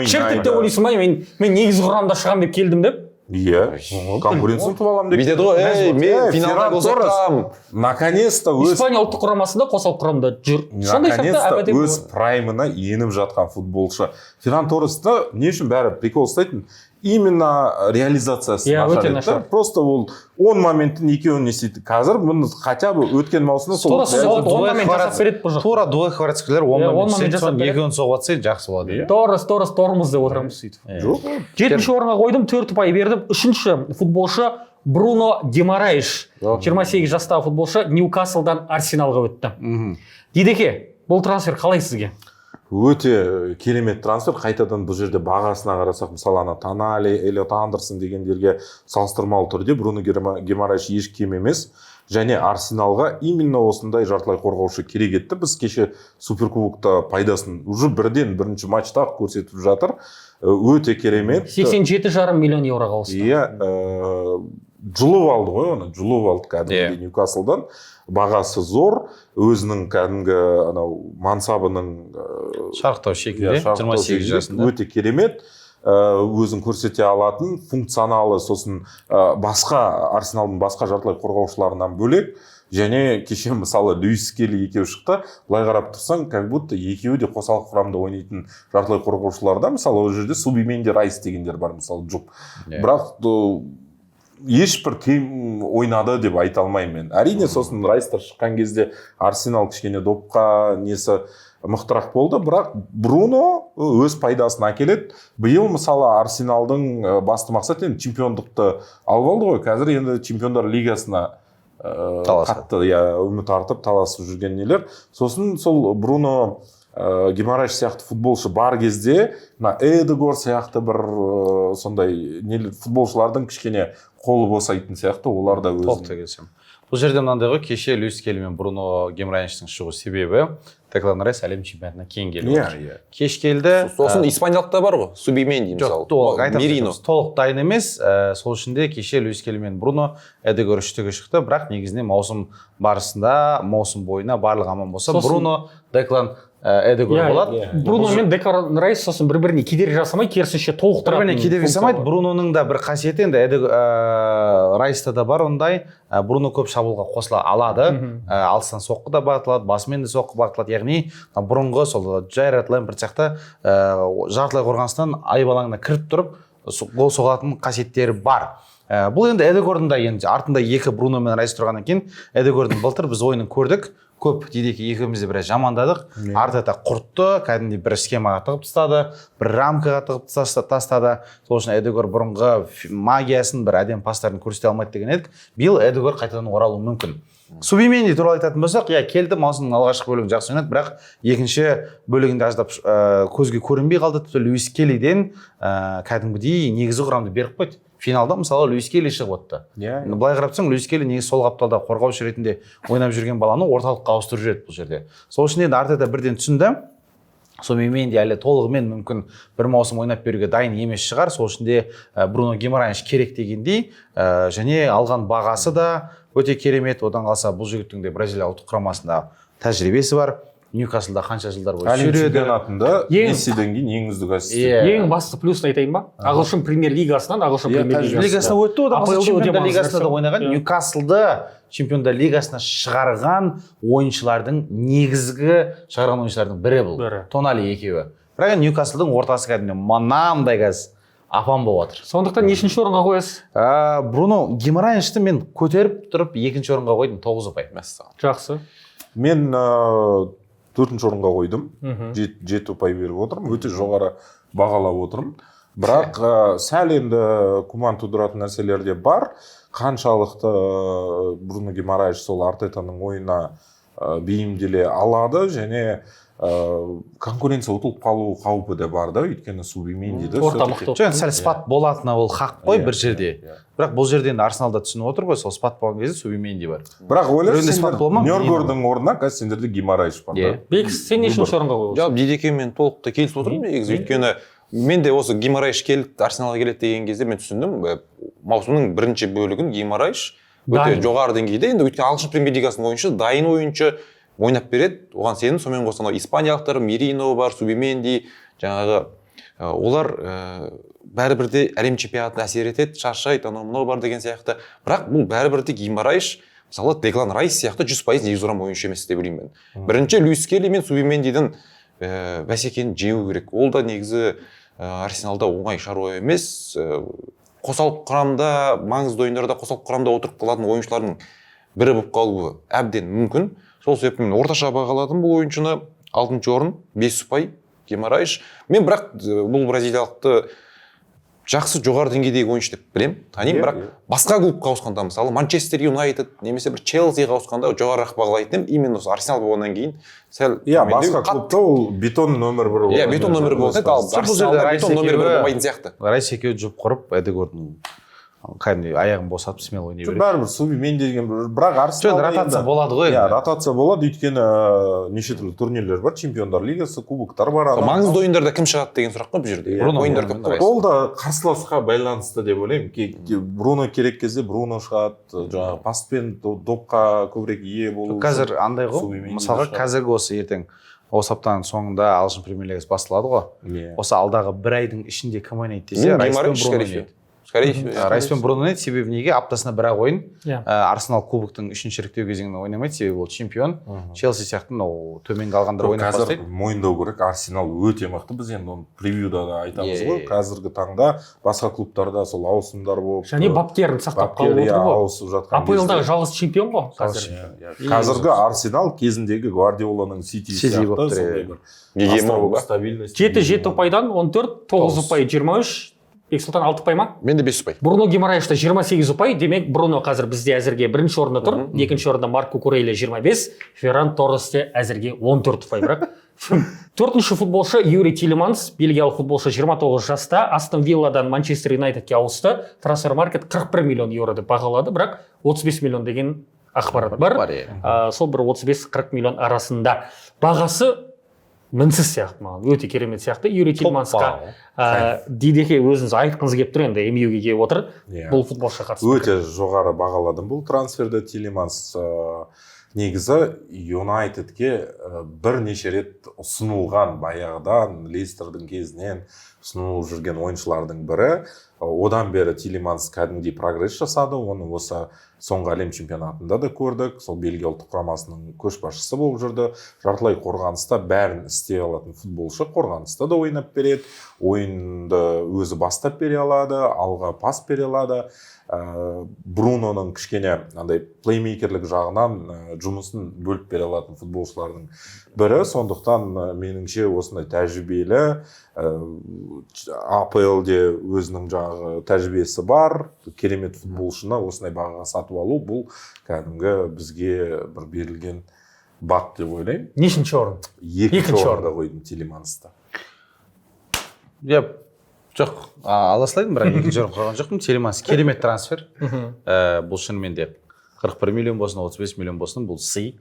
Шертіп те ойлайсың ба, мен негізгі құрамда шығамын деп келдім деп. Иә, конкуренцияны ұтып аламын деп. Бүйтеді ғой, мен финалда болсам, наконец-то Испания ұлттық құрамасында қосалқы құрамда жүр. Наконец-то өз праймына еніп жатқан футболшы. Ферран Торресті не үшін бәрі прикол ұстайтын? Именно реализациясы нашар. Просто ол 10 моменттің екеуін не істейді. Қазір бұны хотя бы өткен маусымда сол тура дуэ хварацкілер 10 момент екеуін соғып атса жақсы болады. Торрес деп отырамыз сөйтіп. 7-ші орынға қойдым, 4 ұпай бердім. 3-ші футболшы Бруно Гимарайш. 28 жастағы футболшы Ньюкаслдан Арсеналға өтті. Дидеке, бұл трансфер қалай сізге? Өте керемет трансфер. Қайтадан бұл жерде бағасына қарасақ, мысалы Тонали, Эллиот Андерсон дегендерге салыстырмалы түрде Бруно Гимарайш еш кем емес. Және Арсеналға именно осындай жартылай қорғаушы керек етті. Біз кеше Суперкубокта пайдасын уже бірінші матчта көрсетіп жатыр. Өте керемет. 87,5 миллион еуроға ауысты. Иә, жұлып алды ғой оны, жұлып алды кәдімгі Ньюкаслдан. Бағасы зор, өзінің кәдімгі мансабының шарықтау шегінде 28 жасында өте керемет, өзін көрсете алатын, функционалы, сосын басқа Арсеналдың басқа жартылай қорғаушыларынан бөлек және кеше мысалы Льюис Келли екеуі шықты, былай қарап тұрсаң как будто екеуі де қосалқы құрамда ойнайтын жартылай қорғаушылар да, мысалы ол жерде Субименди, Райс дегендер бар, мысалы жұп. Бірақ ешбір тең ойнады деп айта алмаймын мен. Әрине сосын Райстар шыққан кезде Арсенал кішкене допқа несі мықтырақ болды, бірақ Бруно өз пайдасын әкеледі. Биыл мысалы Арсеналдың басты мақсаты енді чемпиондықты алып алды ғой. Қазір енді чемпиондар лигасына қатты үміт артып таласып жүрген нелер. Сосын сол Бруно Гимарайш сияқты футболшы бар кезде, Эдегор сияқты бір сондай футболшылардың кішкене қолы босайтын сияқты, олар да толықтай келісемін. Бұл жерде мынандай ғой, кеше Льюис Келли мен Бруно Гимарайштың шығу себебі Деклан Райс әлем чемпионатына кейін келіп отыр. Кеш келді. Сосын испаниялықтар бар ғой, Субименди мысалы. Мирино. Толық дайын емес. Сол үшін де кеше Льюис Келли мен Бруно Эдегор үштігі шықты, бірақ негізінде маусым барысында, маусым бойына барлығы аман болса, Бруно, Деклан Эдегор болады. Бруно мен Деклан Райс сосын бір-біріне кедергі жасамай, керісінше толықтыратын. Бір-біріне кедергі жасамайды. Бруноның да бір қасиеті енді Райста да бар ондай. Бруно көп шабуылға қосыла алады. Алыстан соққы да бағытылады, басымен де соққы бағытылады. Яғни бұрынғы сол Джайред Лэмпард сияқты жартылай қорғаныстан айбалаңына кіріп тұрып гол соғатын қасиеттері бар. Бұл енді Эдегордың да енді артында екі Бруно мен Райс тұрғаннан кейін Эдегордың былтыр біз ойынын көрдік. Көп дедеке екеуміз де біраз жамандадық. Артета құртты, кәдімгідей бір схемаға тығып тастады, бір рамкаға тығып тастады. Сол үшін Эдегор бұрынғы магиясын, бір әдем пастарын көрсете алмайды деген едік. Биыл Эдегор қайтадан оралуы мүмкін. Субименди туралы айтатын болсақ, келді, маусымның алғашқы бөлігін жақсы ойнады, бірақ екінші бөлігінде аздап көзге көрінбей қалды. Льюис Келлиден кәдімгідей негізі құрамды беріп қойды. Финалда мысалы Льюис Келли шығып отты. Былай қарап тұрсаң, Льюис Келли негізі сол қапталда қорғаушы ретінде ойнап жүрген баланы орталыққа ауыстырып жүреді бұл жерде. Сол үшін енді Артета бірден түсінді. Субименди әлі толығымен мүмкін бір маусым ойнап беруге дайын емес шығар. Сол үшін де Бруно Гимарайш керек дегендей, және алған бағасы да өте керемет. Одан қалса бұл жігіттің де Бразилия ұлттық құрамасында тәжірибесі бар. Ньюкаслда қанша жылдар бойы жүреді. Әлем чемпионатында Мессиден кейін ең үздік ассистент. Ең басты плюсын айтайын ба? Ағылшын премьер лигасынан Ағылшын премьер лигасына өтті, одан қалса чемпиондар лигасында да ойнаған. Ньюкаслды чемпиондар лигасына шығарған ойыншылардың негізгі шығарған ойыншылардың бірі бұл. Тонали екеуі. Бірақ Ньюкаслдың ортасы кәдімгі мынандай қазір апам болып жатыр. Сондықтан нешінші орынға қоясыз? Бруно Гимарайшты мен көтеріп тұрып екінші орынға қойдым, 9 ұпай. Жақсы. Мен 4-ші орынға қойдым. 7 ұпай беріп отырмын. Өте жоғары бағалап отырмын. Бірақ сәл енді күмән тудыратын нәрселер де бар. Қаншалықты Бруно Гимарайш сол Артетаның ойына бейімделе алады, және конкуренция ұтылып қалу қаупі де бар да, өйткені Субимендиді сәл спат болатыны ол хақ қой бір жерде. Бірақ бұл жерде енді Арсеналда түсініп отыр ғой, сол спат болған кезде Субименди бар. Бірақ ойлайсыңдар Ньоргордың орнына қазір сендерде Гимарайш бар да. Бекс, сен нешінші орынға қойып отырсың? Дедеке мен толықтай келісіп отырмын негізі, өйткені мен де осы Гимарайш келді, Арсеналға келеді деген кезде мен түсіндім, маусымның бірінші бөлігін Гимарайш өте жоғары деңгейде, енді өйткені ағылшын премьер лигасының ойыншы, дайын ойыншы ойнап береді, оған сенім. Сонымен қоса испаниялықтар, Мирино бар, Субименди, жаңағы олар бәрібір де әлем чемпионатына әсер етеді, шаршайды, анау бар деген сияқты. Бірақ бұл бәрібір де Гимарайш, мысалы Деклан Райс сияқты 100% негізгі құрам ойыншы емес деп ойлаймын мен. Бірінші Льюис Келли мен Субимендидің бәсекені жеңу керек. Ол да негізі Арсеналда оңай шаруа емес. Қосалқы құрамда, маңызды ойындарда қосалқы құрамда отырып қалатын ойыншылардың бірі болып қалуы әбден мүмкін. Сол себептен мен орташа бағаладым бұл ойыншыны. 6-ші орын, 5 ұпай Гимарайш. Мен бірақ бұл бразилиялықты жақсы жоғары деңгейдегі ойыншы деп білем, танимын, бірақ басқа клубқа ауысқанда, мысалы Манчестер Юнайтед немесе бір Челсиға ауысқанда жоғарырақ бағалайтын едім. Именно осы Арсенал болғаннан кейін сәл басқа клубта ол бетон номер 1 болды. Бетон номер 1 болды. Арсеналда бетон номер 1 болмайтын сияқты. Райс екеуі жұп құрып, Эдегордың кәдімгідей аяғын босатып смело ойнай береді. Бәрібір Субименди деген, бірақ Арсенал ротация болады ғой. Ротация болады, өйткені неше түрлі турнирлер бар, чемпиондар лигасы, кубоктар бар. Маңызды ойындарда кім шығады деген сұрақ қой бұл жерде. Ойындар көп қой. Ол да қарсыласқа байланысты деп ойлаймын. Бруно керек кезде Бруно шығады, жаңағы паспен допқа көбірек ие болу. Қазір андай ғой, мысалға қазіргі осы ертең осы аптаның соңында ағылшын премьер лигасы басталады ғой. Осы алдағы бір айдың ішінде кім ойнайды десе, Райс пен Бруно ойнайды. скорее всего. Райс пен Бруно ойнайды, себебі неге аптасына бір-ақ ойын. Иә. Арсенал кубоктың 3-ші іріктеу кезеңінде ойнамайды, себебі ол чемпион. Челси сияқты мынау төменгі алғандар ойнап қазір бастайды. мойындау керек, Арсенал өте мықты. Біз енді оны превьюда да айтамыз ғой. Иә. Қазіргі таңда басқа клубтарда сол ауысымдар болып және бапкерін сақтап қалып бапкер отыр ғой. ауысып жатқан АПЛ-дағы жалғыз чемпион ғой қазір. қазіргі Арсенал кезіндегі Гвардиоланың Сити Сити болып сияқты тұр, сондай иә. бір Гегемон ба? стабильность. 7 ұпайдан 14, 9 ұпай 23, Бексұлтан 6 ұпай ма? Менде 5 ұпай. Бруно Гимараешта 28 ұпай, демек Бруно қазір бізде әзірге бірінші орында тұр, екінші орында Марк Кукурейля 25, Ферран Торресте әзірге 14 ұпай, бірақ төртінші футболшы Юрий Тилеманс, бельгиялық футболшы 29 жаста, Астон Вилладан Манчестер Юнайтедке ауысты, трансфермаркет 41 миллион евро деп бағалады, бірақ 35 миллион деген ақпарат бар. Сол бір 35-40 миллион арасында. Бағасы мінсіз сияқты маған, өте керемет сияқты. Юрий Тилемансқа Дидеке өзіңіз айтқыңыз келіп тұр, енді МЮ-ге келіп отыр. Бұл футболшы қатысты. Өте жоғары бағаладым бұл трансферді. Тилеманс негізі Юнайтедке бірнеше рет ұсынылған, баяғыдан Лестердің кезінен ұсынылып жүрген ойыншылардың бірі. Одан бері Тилеманс кәдімгідей прогресс жасады, оны осы соңғы әлем чемпионатында да көрдік. Сол Бельгия ұлттық құрамасының көшбасшысы болып жүрді. Жартылай қорғаныста бәрін істей алатын футболшы, қорғаныста да ойнап береді, ойынды өзі бастап бере алады, алға пас бере алады. Бруноның кішкене андай плеймейкерлік жағынан жұмысын бөліп бере алатын футболшылардың бірі, сондықтан меніңше осындай тәжірибелі, АПЛ-де өзінің жаңағы тәжірибесі бар, керемет футболшыны осындай бағаға сатып алу, бұл кәдімгі бізге бір берілген бақ деп ойлаймын. Нешінші орын? Екінші орында қойдым Тилемансты. Жоқ, ала салайын, бірақ екінші орын қойған жоқпын. Тилеманс керемет трансфер. Бұл шынымен де 41 миллион болсын, 35 миллион болсын, бұл сый.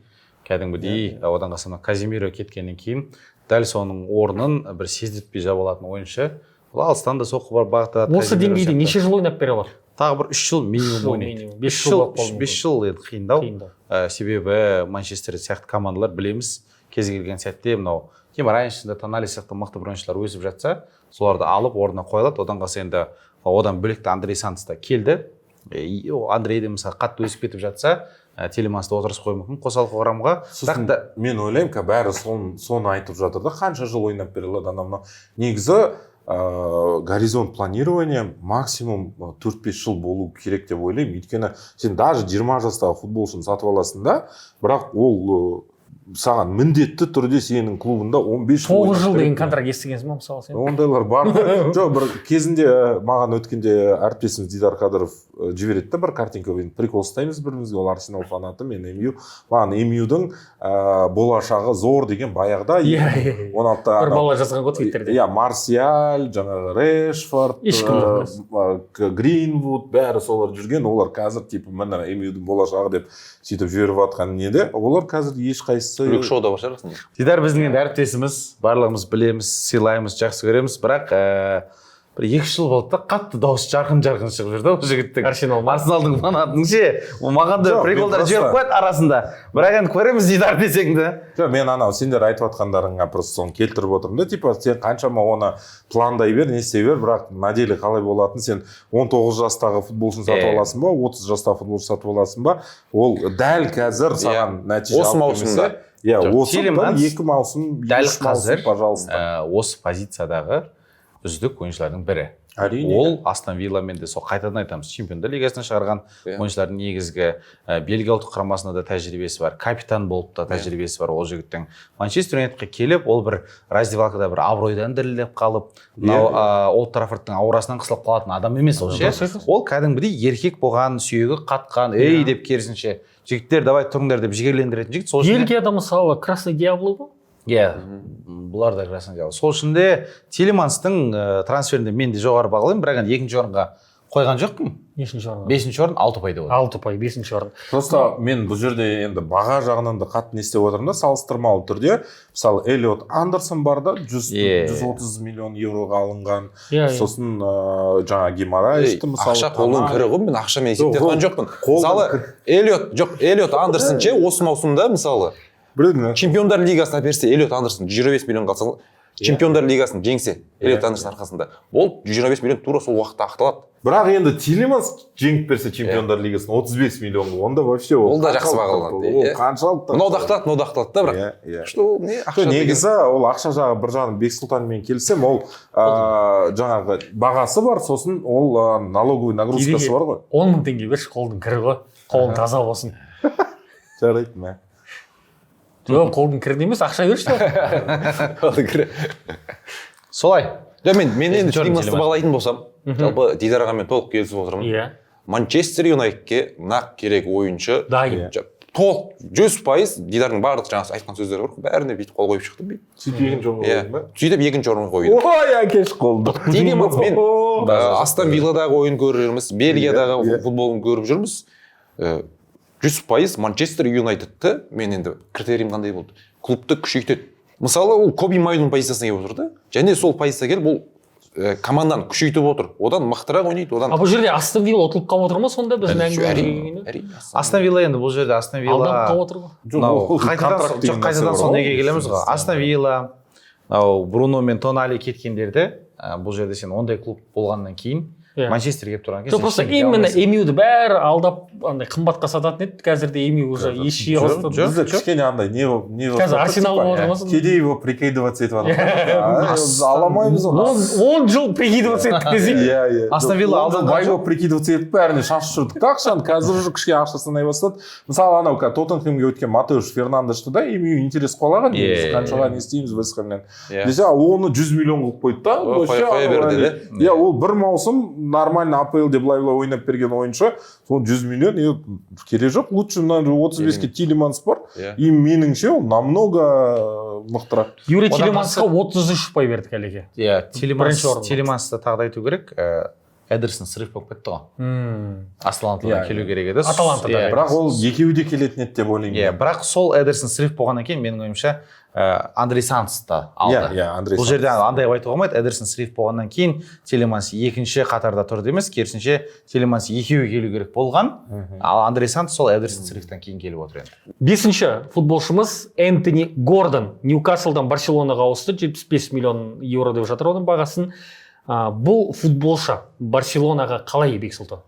Кәдімгідей одан қасына Казимиро кеткеннен кейін дәл соның орнын бір сездіртпей жаба алатын ойыншы. Бұл алыстан да соққы бар бағытта. Осы деңгейде неше жыл ойнап бере алады? Тағы бір 3 жыл минимум ойнайды. 5 жыл енді қиындау. Себебі Манчестер сияқты командалар білеміз, кез келген сәтте мынау Гимараешті, Тонали сияқты мықты бір ойыншылар өсіп жатса, соларды алып орнына қойылады. Одан қалса енді одан бөлекті Андрей Сантос та келді. Андрей де мысалы қатты өсіп кетіп жатса, Тилемансты отырыс қою мүмкін қосалқы құрамға. Мен ойлаймын, бәрі соны айтып жатыр да, қанша жыл ойнап бере алады анау. Негізі горизонт планирования максимум 4-5 жыл болу керек деп ойлаймын. Өйткені сен даже 20 жастағы футболшыны сатып аласың да, бірақ ол саған міндетті түрде сенің клубында 15 жыл 9 жыл деген контракт естігенсіз ма мысалы сен? Ондайлар бар. Жоқ, бір кезінде маған өткенде әріптесіміз Дидар Қадыров жібереді де бір картинка, прикол ұстаймыз бірімізге, ол Арсенал фанаты, мен МЮ. Маған МЮ-дің болашағы зор деген баяғыда 16 бір бала жазған ғой Твиттерде. Марсиаль, жаңағы Решфорд, Гринвуд, бәрі солар жүрген, олар қазір типа мына МЮ-дің болашағы деп сөйтіп жіберіп жатқан неде, олар қазір ешқайсысы Люкшоуда бар шығарсың. Дидар біздің енді әріптесіміз, барлығымыз білеміз, сыйлаймыз, жақсы көреміз, бірақ бір 2 жыл болды да қатты дауыс жарқын шығып жүрді ол жігіттің. Арсеналдың фанатының ше, маған да приколдар жіберіп қояды арасында. Бірақ енді көреміз Дидар десең де. Мен анау сендер айтып жатқандарыңа просто соны келтіріп отырмын да, типа сен қаншама оны пландай бер, не істей бер, бірақ на деле қалай болатын, сен 19 жастағы футболшыны сатып аласың ба, 30 жастағы футболшы сатып аласың ба, ол дәл қазір саған нәтиже алып келмесе. Осы 2 маусым, 3 маусым, пожалуйста. Осы позициядағы үздік ойыншылардың бірі. Ол Астон Вилламен де сол қайтадан айтамыз, чемпиондар лигасына шығарған ойыншылардың негізгі Бельгия ұлттық құрамасында да тәжірибесі бар, капитан болып та тәжірибесі бар ол жігіттің. Манчестер Юнайтедке келіп, ол бір раздевалкада бір абыройдан дірілдеп қалып, Олд Траффордтың аурасынан қысылып қалатын адам емес ол ше. Ол кәдімгідей еркек болған, сүйегі қатқан, ей деп керісінше, жігіттер давай тұрыңдар деп жігерлендіретін жігіт. Бельгияда мысалы Красный Диабло ғой? Бұлар да Красный Диабло. Сол үшін де Тилеманстың трансферінде мен де жоғары бағалаймын, бірақ енді 2-ші орынға қойған жоқпын. Нешінші орынға? 5-ші орын 6 ұпай деп отыр. 6 ұпай, 5-ші орын. Просто мен бұл жерде енді баға жағынан да қатты не істеп отырмын да, салыстырмалы түрде. Мысалы Эллиот Андерсон бар да, 130 миллион евроға алынған. Сосын жаңа Гимараешті мысалы. Ақша қолдың кірі ғой, мен ақшамен есептеткен жоқпын. Мысалы Эллиот Андерсон ше осы маусымда мысалы чемпиондар лигасына берсе Эллиот Андерсон 25 миллион қалса чемпиондар лигасын жеңсе Эллиот Андерсон арқасында, ол 125 миллион тура сол уақытта ақталады. Бірақ енді Тилеманс жеңіп берсе чемпиондар лигасын 35 миллион, онда вообще ол да жақсы бағаланады. Ол қаншалықты? Мынау да ақталады да, бірақ. Что ол не ақша деген? Негізі ол ақша жағы бір жағын Бексұлтанмен келсем, ол жаңағы бағасы бар, сосын ол налоговый нагрузкасы бар ғой. 10 мың теңге берші, қолдың кірі ғой. Қолың таза болсын. Жарайды ма? Жоқ, қолдың кірі емес, ақша берші. Қолдың кірі. Солай. Мен енді Тилемансты бағалайтын болсам, жалпы Дидар ағамен толық келісіп отырмын. Иә. Манчестер Юнайтедке нақ керек ойыншы. Дайын. Толық 100% Дидардың барлық жаңағы айтқан сөздері бар, бәріне бүйтіп қол қойып шықты. Сөйтіп екінші орынға қойды ма? Сөйтіп екінші орынға қойды. Ой, әкеш қолды. Тилеманс мен Астон Вилладағы ойын көріп жүрміз, Бельгиядағы футболын көріп жүрміз. 100% Манчестер Юнайтедті мен енді критериям қандай болды? Клубты күшейтеді. Мысалы, ол Коби Майнуның позициясына келіп отырды. Және сол позицияға келіп, ол команданы күшейтіп отыр. Одан мықтырақ ойнайды, одан. Бұл жерде Астон Вилла ұтылып қалып отыр ма сонда біздің әңгіме? Астон Вилла енді бұл жерде Астон Вилла Алдап қалып отыр ғой. қайтадан сол неге келеміз ғой. Астон Вилла, Бруно мен Тонали кеткендерді, бұл жерде сен ондай клуб болғаннан кейін Манчестер келіп тұрған жоқ, просто именно эмюді бәрі алдап андай қымбатқа сататын еді. Қазірде эмю уже еші бастады. Бізде кішкене андай не қазір Арсенал болып отырмыз. Кедей его прикидываться етіп аламаймыз оны. 10 жыл прикидываться еттік десең. Астон Вилла алдын бай болып прикидываться етіп бәріне шашып жүрдік та ақшаны. Қазір уже кішкене ақша санай бастады. Мысалы анау Тоттенхемге өткен Матеуш Фернандешті да эмю интерес қолаған. Қаншаға не істейміз Вест Хэмнен. Десе оны 100 миллион қылып қойды да. Қоя берді. Иә, ол бір маусым нормально АПЛ-де былай-былай ойнап берген ойыншы, сол 100 миллион керек жоқ. Лучше 35-ке Тилеманс бар. И меніңше ол намного мықтырақ. Юрий Тилемансқа 33 ұпай бердік әлеге. Иә, Тилемансты тағы да айту керек. Эдерсон сырып болып кетті ғой. Аталантадан келу керек еді. Бірақ ол екеуі де келетін еді деп ойлаймын. Иә, бірақ сол Эдерсон сырып болғаннан кейін менің ойымша Андрей Санс та алды. Бұл жерде андай айтуға болмайды. Эдерсон сырып болғаннан кейін Тилеманс екінші қатарда тұрды емес, керісінше Тилеманс екеуі келу керек болған. Ал Андрей Санс сол Эдерсон сырыптан кейін келіп отыр енді. Бесінші футболшымыз Энтони Гордон. Ньюкаслдан Барселонаға ауысты, 75 миллион евро деп жатыр оның бағасын. Бұл футболшы Барселонаға қалай Бексұлтан?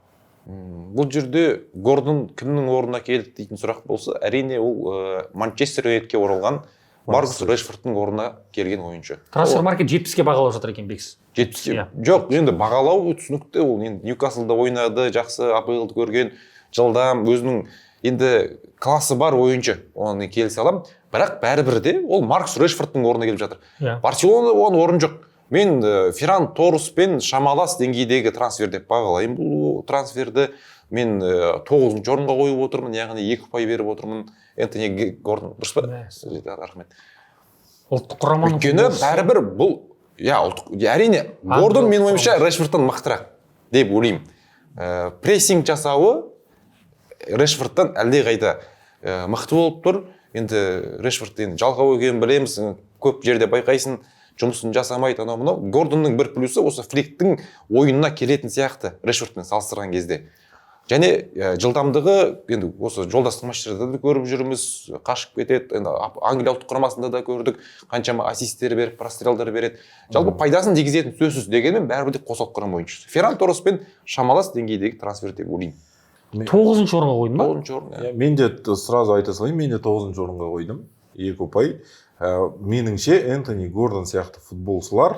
Бұл жерде Гордон кімнің орнына келді дейтін сұрақ болса, әрине ол Манчестер Юнайтедке оралған Маркус Решфордтың орнына келген ойыншы. Трансфермаркет 70-ке бағалап жатыр екен Бекс. 70-ке. Жоқ, енді бағалау түсінікті. Ол енді Ньюкаслда ойнады, жақсы АПЛ-ды көрген, жылдам өзінің енді классы бар ойыншы. Оны келісе аламын. Бірақ бәрібір де ол Маркус Решфордтың орнына келіп жатыр. Барселона оған орын жоқ. Мен Ферран Торреспен шамалас деңгейдегі трансфер деп бағалаймын бұл трансферді. Мен 9-шы орынға қойып отырмын, яғни 2 ұпай беріп отырмын. Энтони Гордон, дұрыс па? Рахмет. Ұлттық құраманың өйткені бәрібір бұл, әрине, Гордон мен ойымша Решфордтан мықтырақ деп ойлаймын. Прессинг жасауы Решфордтан әлде қайда мықты болып тұр. Енді Решфорд енді жалқау екенін білеміз, көп жерде байқайсың, жұмысын жасамайды анау-мынау. Гордонның бір плюсы осы Фликтің ойынына келетін сияқты Решфордпен салыстырған кезде. Және жылдамдығы енді осы жолдастық матчтарда да көріп жүрміз, қашып кетеді. Енді Англия ұлттық құрамасында да көрдік, қаншама ассисттер беріп, прострелдар береді. Жалпы пайдасын тигізетін сөзсіз, дегенмен бәрібір де қосалқы құрам ойыншысы. Ферран Торреспен шамалас деңгейдегі трансфер деп ойлаймын. 9-шы орынға қойдың ба? 9-шы орын. Мен де сразу айта салайын, мен де 9-шы орынға қойдым. 2 ұпай. Меніңше Энтони Гордон сияқты футболшылар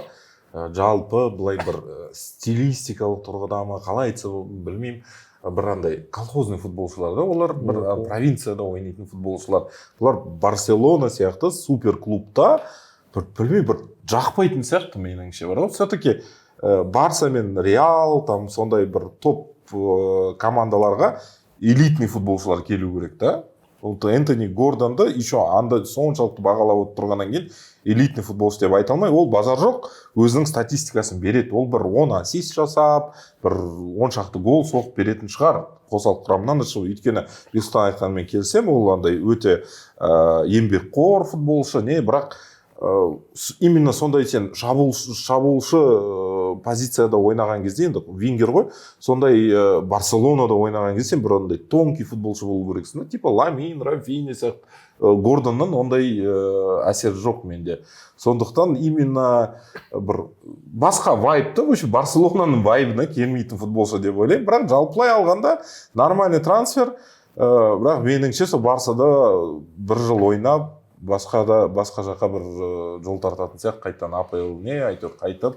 жалпы былай бір стилистикалық тұрғыда ма қалай айтса білмеймін, бір андай колхозный футболшылар да, олар бір провинцияда ойнайтын футболшылар. Олар Барселона сияқты супер клубта білмеймін, бір жақпайтын сияқты меніңше бар. Все-таки Барса мен Реал, там сондай бір топ командаларға элитный футболшылар келу керек да. Энтони Гордонды еще анда соншалықты бағалап тұрғаннан кейін элитный футболшы деп айта алмай, ол базар жоқ, өзінің статистикасын береді. Ол бір 10 ассист жасап, бір 10 шақты гол соғып беретін шығар. Қосалқы құрамынан да шығу. Өйткені Бексұлтан айтқанымен келсем, ол андай өте еңбекқор футболшы, бірақ именно сондай сен шабуылшы позицияда ойнаған кезде енді вингер ғой, сондай Барселонада ойнаған кезде сен бір ондай тонкий футболшы болу керексің, типа Ламин, Рафини сияқты. Гордоннан ондай әсер жоқ менде. Сондықтан именно бір басқа вайбты, Барселонаның вайбына келмейтін футболшы деп ойлаймын. Бірақ жалпылай алғанда нормальный трансфер. Бірақ меніңше сол Барсада бір жыл ойнап, басқа жаққа бір жол тартатын сияқты, қайтадан АПЛ-не әйтеуір қайтып,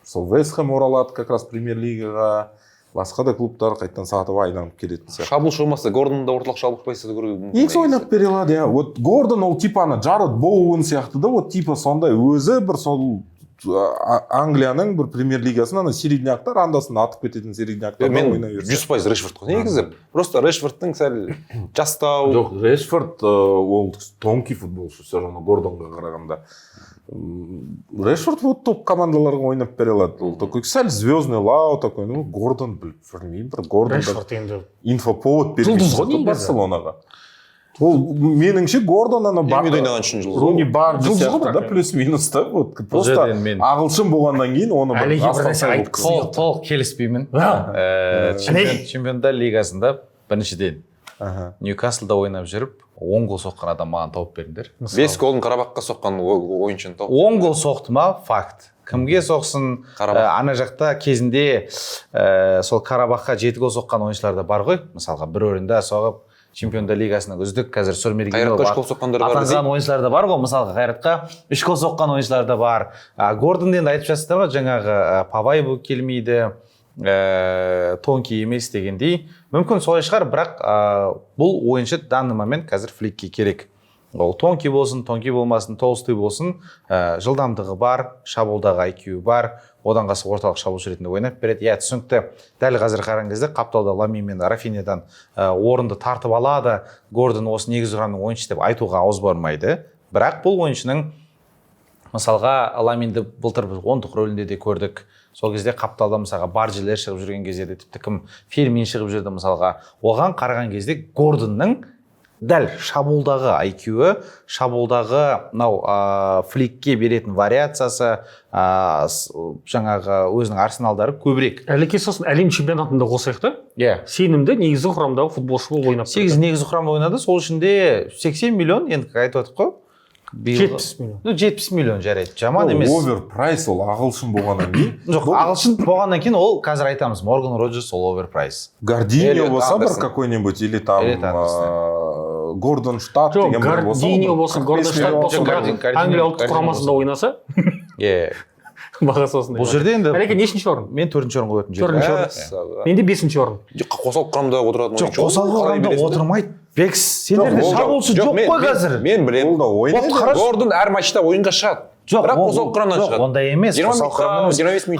сол Вест Хэм оралады как раз премьер-лигаға, басқа да клубтар қайтадан сатып айналып келетін сияқты. Шабуылшы болмаса Гордон да орталық шабуыл позицияда көруге мүмкін. Негізі ойнап бере алады, иә. Вот Гордон ол типа ана Джаред Боуэн сияқты да, вот типа сондай өзі бір сол Англияның бір премьер-лигасында ана середняктар андасын атып кететін середняктар ойнай берсе. 100% Решфорд қой. Негізі просто Решфордтың сәл жастау. Жоқ, Решфорд ол тонкий футболшы, все равно Гордонға қарағанда. Решфорд вот топ командаларға ойнап бере алады. Ол такой сәл звездный лау такой, ну Гордон білмеймін, бір Гордон Решфорд енді инфоповод берген жұлдыз ғой негізі. Барселонаға. Ол меніңше Гордон ана ойнаған үшін жұлдыз. Руни бар сияқты да, плюс-минус та. Вот просто ағылшын болғаннан кейін оны әлеге бір нәрсе айтқысы толық келіспеймін. Чемпиондар лигасында біріншіден Ньюкаслда ойнап жүріп 10 гол соққан адам маған тауып беріңдер. 5 голын Қарабаққа соққан ойыншыны тауып. 10 гол соқты ма? Факт. Кімге соқсын? Ана жақта кезінде сол Қарабаққа 7 гол соққан ойыншылар да бар ғой. Мысалға бір орында соғып Чемпиондар лигасының үздік қазір Сұрмергенов атанған ойыншылар да бар ғой. Мысалға Қайратқа 3 гол соққан ойыншылар да бар. Гордон енді айтып жатсыздар ғой, жаңағы Павай бұл келмейді, тонкий емес дегендей. Мүмкін солай шығар, бірақ бұл ойыншы данный момент қазір фликке керек. Ол тонкий болсын, тонкий болмасын, толстой болсын, жылдамдығы бар, шабуылдағы IQ бар, одан қасы орталық шабуылшы ретінде ойнап береді. Иә, түсінікті. Дәл қазір қараған кезде қапталда Ламин мен Рафиниядан орынды тартып алады. Гордон осы негізгі құрамның ойыншысы деп айтуға ауыз бармайды. Бірақ бұл ойыншының мысалға Ламинді былтыр біз 10-дық рөлінде де көрдік. Сол кезде қапталда мысалға Баржилер шығып жүрген кезде де тіпті кім Фермин шығып жүрді мысалға. Оған қараған кезде Гордонның дәл шабуылдағы IQ-і, шабуылдағы фликке беретін вариациясы, жаңағы өзінің арсеналдары көбірек. Әлеке сосын әлем чемпионатында қосайық та? Иә. Сенімді негізгі құрамдағы футболшы болып ойнап. 8 негізгі құрамда ойнады, сол ішінде 80 миллион, енді айтып отық қой. 70 миллион. 70 миллион жарайды. Жаман емес. Оверпрайс ол ағылшын болғаннан кейін. Жоқ, ағылшын болғаннан кейін ол қазір айтамыз, Морган Роджерс ол оверпрайс. Гардиньо болса бір какой-нибудь или там Гордон Штат деген бір болса. Гардиньо болсын, Гордон Штат болсын, Англия ұлттық құрамасында ойнаса. Иә. Бағасы осындай. Бұл жерде енді Әлеке нешінші орын? Мен 4-ші орын қоятын жерім. 4-ші орын. Менде 5-ші орын. Қосалқы құрамда отыратын ойыншы. Жоқ, қосалқы құрамда отырмайды. Бекс, сендерде шабуылшы жоқ қой қазір. Мен білемін. Гордон әр матчта ойынға шығады. Бірақ қосалқы құрамнан шығады. Ондай емес.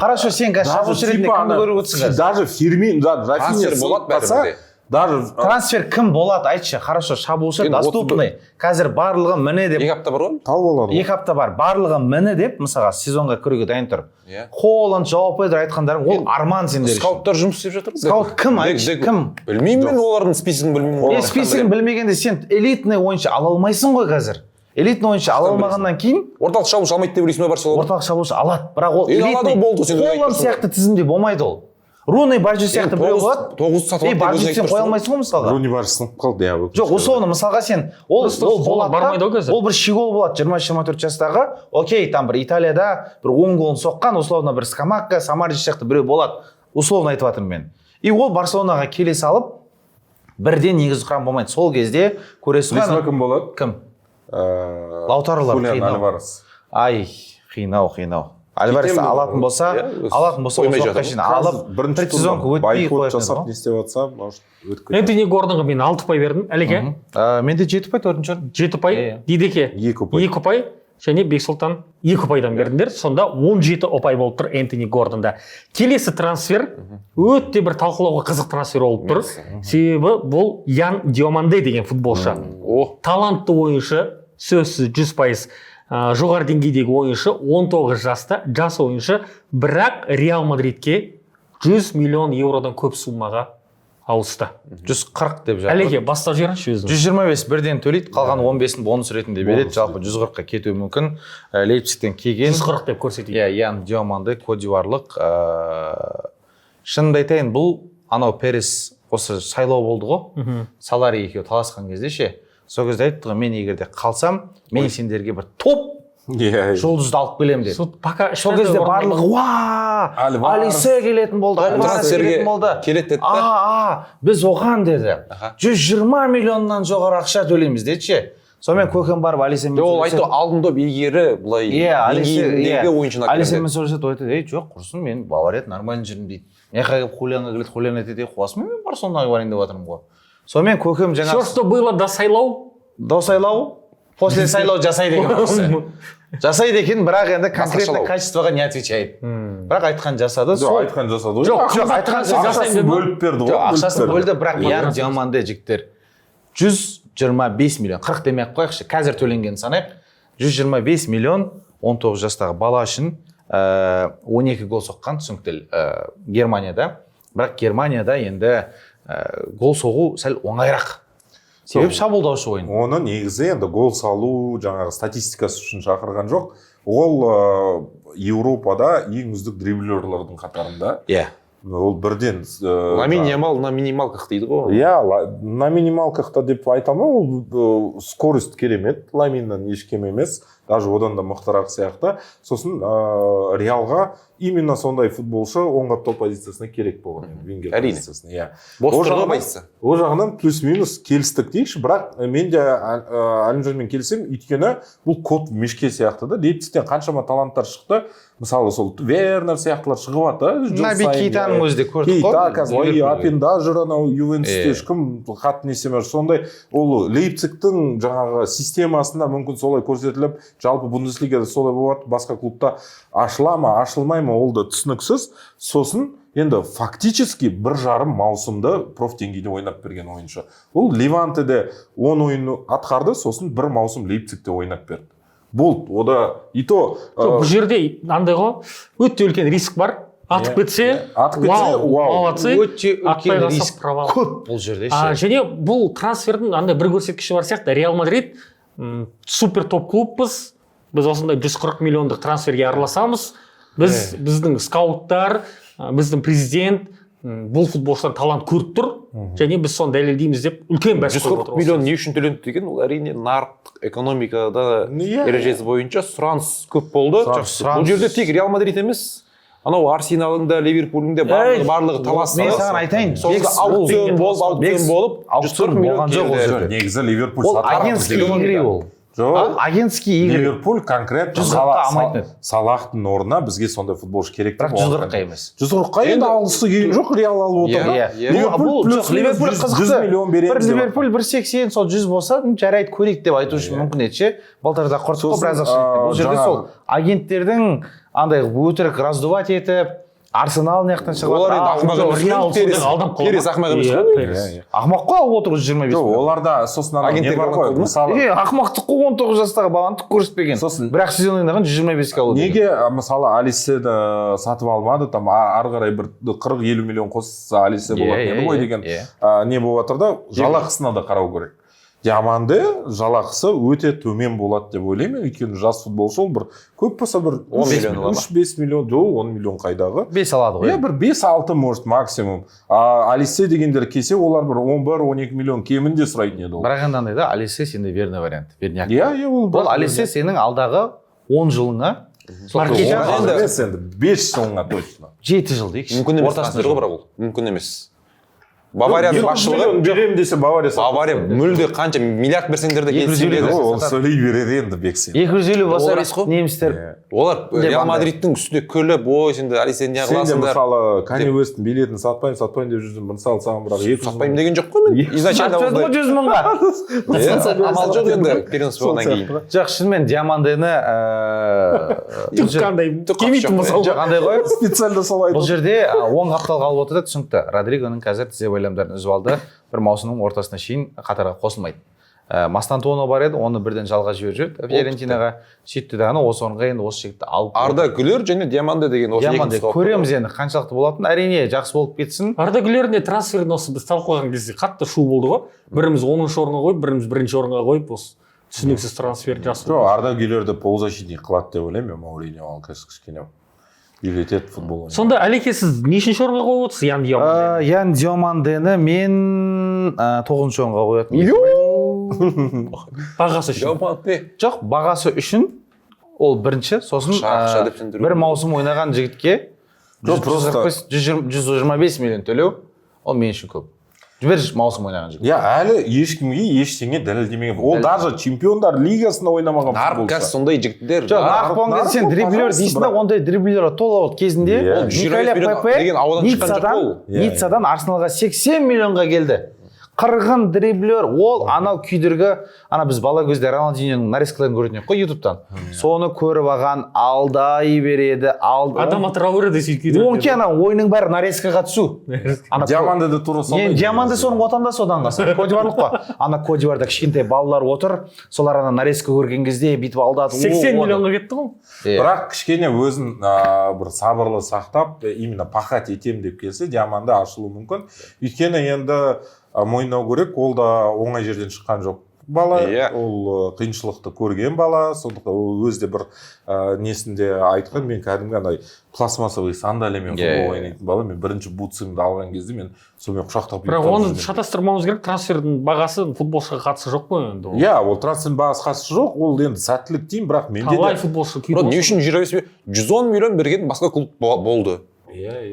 Хорошо, сен шабуылшы ретінде кімді көріп отырсың қазір? Даже Фермин, Рафиня болады бәрібір. Даже трансфер кім болады, айтшы. Хорошо, шабуылшы доступный. Қазір барлығы міне деп. 2 апта бар ғой? Тау болады. 2 апта бар. Барлығы міне деп, мысалға сезонға кіруге дайын тұр. Холланд жауап берді айтқандарың, ол арман сендер үшін. Скауттар жұмыс істеп жатыр. Скаут кім, айтшы, кім? Білмеймін мен олардың списогін білмеймін. Списогін білмегенде сен элитный ойыншы ала алмайсың ғой қазір. Элитный ойыншы ала алмағаннан кейін орталық шабуылшы алмайды деп ойлайсың ба Барселона? Орталық шабуылшы алады, бірақ ол элитный. Холланд сияқты тізімде болмайды ол. Руни Баржи сияқты біреу болады. 9 сатып алып Баржи сен қоя алмайсың ғой мысалға. Руни Баржи сынып қалды, иә. Жоқ, условно мысалға сен ол болады да, ол бір щегол болады 20-24 жастағы. Окей, там бір Италияда бір 10 голын соққан, условно бір Скамакка, Самарич сияқты біреу болады. Условно айтып жатырмын мен. И ол Барселонаға келе салып бірден негізгі құрам болмайды. Сол кезде көресің ғой. Кім болады? Кім? Лаутаролар қинау. Ай, қинау. Альварес алатын болса соққа шейін алып бір сезонға өтпей қоятын. Не істеп жатса, может өтіп Энтони Гордонға мен 6 ұпай бердім. Әлеке? Менде 7 ұпай, 4-ші орын. 7 ұпай, Дидеке 2 ұпай, және Бексұлтан 2 ұпайдан бердіңдер. Сонда 17 ұпай болып тұр Энтони Гордонда. Келесі трансфер өте бір талқылауға қызық трансфер болып тұр. Себебі бұл Ян Диоманде деген футболшы. Талантты ойыншы, сөзсіз 100%. Жоғары деңгейдегі ойыншы, 19 жаста, жас ойыншы, бірақ Реал Мадридке 100 миллион евродан көп суммаға ауысты. 140 деп жатыр. Әлеге бастап жіберіңізші өзіңіз. 125 бірден төлейді, қалған 15-ін бонус ретінде береді. Жалпы 140-қа кетуі мүмкін. Лейпцигтен келген. 140 деп көрсетейік. Иә, Ян Диоманды, Кодиварлық. Шынымды айтайын, бұл анау Перес осы сайлау болды ғой. Салари екеуі таласқан кезде ше. Сол кезде айтты ғой, мен егерде қалсам, мен сендерге бір топ жұлдызды алып келемін деді. Сол кезде барлығы Алисе келетін болды, трансферге келеді деді. Біз оған деді 120 миллионнан жоғары ақша төлейміз деді ше. Сонымен көкем барып Алисемен ол айтты алдын доп егері былай деңгейіндегі ойыншыны Алисемен сөйлеседі, айтады, ей жоқ құрсын, мен Бавария нормально жүрмін дейді. Меха келіп Хулианға келеді, Хулиан айтады, қуасың мен Барселонаға барайын деп жатырмын ғой. Сонымен көкем жаңа Все, что было до сайлау, после сайлау жасайды екен. Жасайды екен, бірақ енді конкретно качествоға не отвечает. Бірақ айтқан жасады. Айтқан жасады. Жоқ, айтқан ақшасын бөліп берді ғой. Ақшасын бөлді, бірақ Ян Диоманды жігіттер 125 миллион, 40 демей-ақ қояйықшы, қазір төленген санайық. 125 миллион 19 жастағы бала үшін 12 гол соққан, түсініктел Германияда. Бірақ Германияда енді гол соғу сәл оңайырақ. Себеп шабуылдаушы ойын. Оны негізі енді гол салу жаңағы статистикасы үшін шақырған жоқ. Ол Еуропада ең үздік дриблерлердің қатарында. Иә. Ол бірден на минималках дейді ғой. Иә, на минималкахта деп айта алмаймын, ол скорость керемет, Ламиннан еш кем емес, даже одан да мықтырақ сияқты. Сосын Реалға именно сондай футболшы оңға топ позициясына керек болған, вингер позициясына. Иә. Ол жағынан плюс-минус келістік дейікші, бірақ мен де Әлімжанмен келісемін, өйткені бұл код мешке сияқты да, Лейпцигтен қаншама таланттар шықты. Мысалы сол Вернер сияқтылар шығып жатыр. Наби Кейтаның өзі де көрдік қой. Кейта, Апенда жүр анау Ювентусте ешкім хат несемер. Сондай ол Лейпцигтің жаңағы системасында мүмкін солай көрсетіліп, жалпы Бундеслигада солай болады, басқа клубта ашыла ма, ашылмай ма, ол да түсініксіз. Сосын енді фактически бір жарым маусымды профдеңгейде ойнап берген ойыншы. Ол Левантеде 10 ойын атқарды, сосын бір маусым Лейпцигте ойнап берді. Бұл, ода и то... Бұл жерде андай ғой, өте үлкен риск бар. Атып кетсе, молодцы. Өте үлкен риск көп бұл жерде. Және бұл трансфердің андай бір көрсеткіші бар сияқты. Реал Мадрид супер топ клубпыз. Біз осындай 140 миллиондық трансферге араласамыз. Біздің скауттар, біздің президент бұл футболшыдан талант көріп тұр. Және біз соны дәлелдейміз деп үлкен бәс қойып отыр. 140 миллион не үшін төленді деген, ол әрине нарықтық экономикада ережесі бойынша сұраныс көп болды. Бұл жерде тек Реал Мадрид емес, анау Арсеналында, Ливерпульдің де барлығы таласты. Мен саған айтайын, аукцион болып 140 миллион келді. Негізі Ливерпуль ол агентский игры ол. Агентский игры. Ливерпуль конкретно Салахтың орнына бізге сондай футболшы керек. Бірақ 140-қа емес. 140-қа енді алғысы келген жоқ, Реал алып отыр. Ливерпуль қызықты. Ливерпуль 180, сол 100 болса, жарайды көрейік деп айту үшін мүмкін еді. Былтырда құртып қой біраз ақша. Бұл жерде сол агенттердің андай өтірік раздувать етіп, Арсенал наяқтан шығып олар енді Перес ақмақ емес қой. Ақмақ қой алып отыр 25. Оларда сосын не бар ғой, мысалы ақмақтық қой 19 жастағы баланы түк көрсетпеген. Бірақ сезон ойнаған 125-ке алып. Неге мысалы Алисені сатып алмады, там ары қарай бір 40-50 миллион қосса Алисе болатын еді ғой деген не болып жатыр да, жалақысына да қарау керек. Диоманды жалақысы өте төмен болады деп ойлаймын, өйткені жас футболшы ол бір көп болса бір 3-5 миллион, 10 миллион қайдағы. 5 алады ғой. Бір 5-6 может максимум. Алисе дегендер келсе, олар бір 11-12 миллион кемінде сұрайтын еді ол. Бірақ андай да, Алисе сенде верный вариант. Ол Алисе сенің алдағы 10 жылыңа 5 жылыңа точно. 7 жыл дейікші. Мүмкін емес трансфер ғой, бірақ ол. Мүмкін емес. Баварияның басшылығы берем десе Бавария мүлде қанша миллиард берсеңдер де келіседі. Ол сөйлей береді енді бексен. 250 болса немістер. Олар Реал Мадридтің үстіне күліп, ой сенде Алисені не қыласыңдар. Сенде мысалы Кани Уэсттің билетін сатпаймын деп жүрдім. Мысалы саған бірақ 200 сатпаймын деген жоқ қой мен. Изначально осылай 100 мыңға. Амал жоқ енді перенос болғаннан кейін. Жоқ, шынымен Диомандыны қандай ғой. Специально солай. Бұл жерде 10 қапталға алып отыр да, түсінікті. Родригоның қазір тізе байламдарын үзіп алды. Бір маусымның ортасына шейін қатарға қосылмайды. Мастантуоно бар еді, оны бірден жалға жіберіп жіберді Фиорентинаға. Сөйтті дағаны осы орынға енді осы жігітті алып. Арда Гүлер және Диаманде деген осы Диаманде көреміз енді қаншалықты болатын. Әрине жақсы болып кетсін. Арда Гүлеріне трансферін осы біз талқылаған кезде қатты шу болды ғой. Біріміз 10-шы орынға қойып, біріміз 1-ші орынға қойып, осы түсініксіз трансфер жасап. Жоқ, Арда Гүлерді полузащитник қылады деп ойлаймын мен Мауриньо ал кішкене үйретеді футбол. Сонда Әлеке сіз нешінші орынға қойып отырсыз Ян Диамандені? Ян Диамандені мен 9-шы орынға қоятын. Бағасы үшін. Жоқ, бағасы үшін ол бірінші, сосын бір маусым ойнаған жігітке 125 миллион төлеу, ол мен үшін көп. Бір маусым ойнаған жігіт. Әлі ешкімге ештеңе дәлелдемеген. Ол даже чемпиондар лигасында ойнамаған футболшы. Нарық сондай жігіттер. Жоқ, нарық болған кезде сен дриблер дейсің да, ондай дриблер тола кезінде Николя Пепе Ниццадан Арсеналға 80 миллионға келді. Қырғын дриблер, ол анау күйдіргі, біз бала кезде Роналдиньоның нарезкаларын көретін қой ютубтан. Соны көріп алған, алдай береді, Адама Трауре де сөйтіп күйдірді. Онке ойының бәрі нарезкаға түсу. Диаманде де тура сондай. Диаманде соның отандасы одан қалса. Кодиварлық па? Кодиварда кішкентай балалар отыр, солар нарезка көрген кезде бүйтіп алдады. 80 миллионға кетті ғой. Бірақ кішкене өзін бір сабырлы сақтап, именно пахать етем деп келсе, Диаманде ашылуы мүмкін. Өйткені енді мойындау керек, ол да оңай жерден шыққан жоқ бала, ол қиыншылықты көрген бала, сондықтан ол өзде бір несінде айтқан, мен кәдімгі анай пластмассовый сандалиямен футбол ойнайтын бала, мен бірінші бутсымды алған кезде мен сонымен құшақтап. Бірақ оны шатастырмауымыз керек, трансфердің бағасы футболшыға қатысы жоқ қой енді. Ол трансфердің бағасы қатысы жоқ, ол енді сәттілік деймін, бірақ менде де. Қалай футболшы күйді? Не үшін 110 миллион берген басқа клуб болды.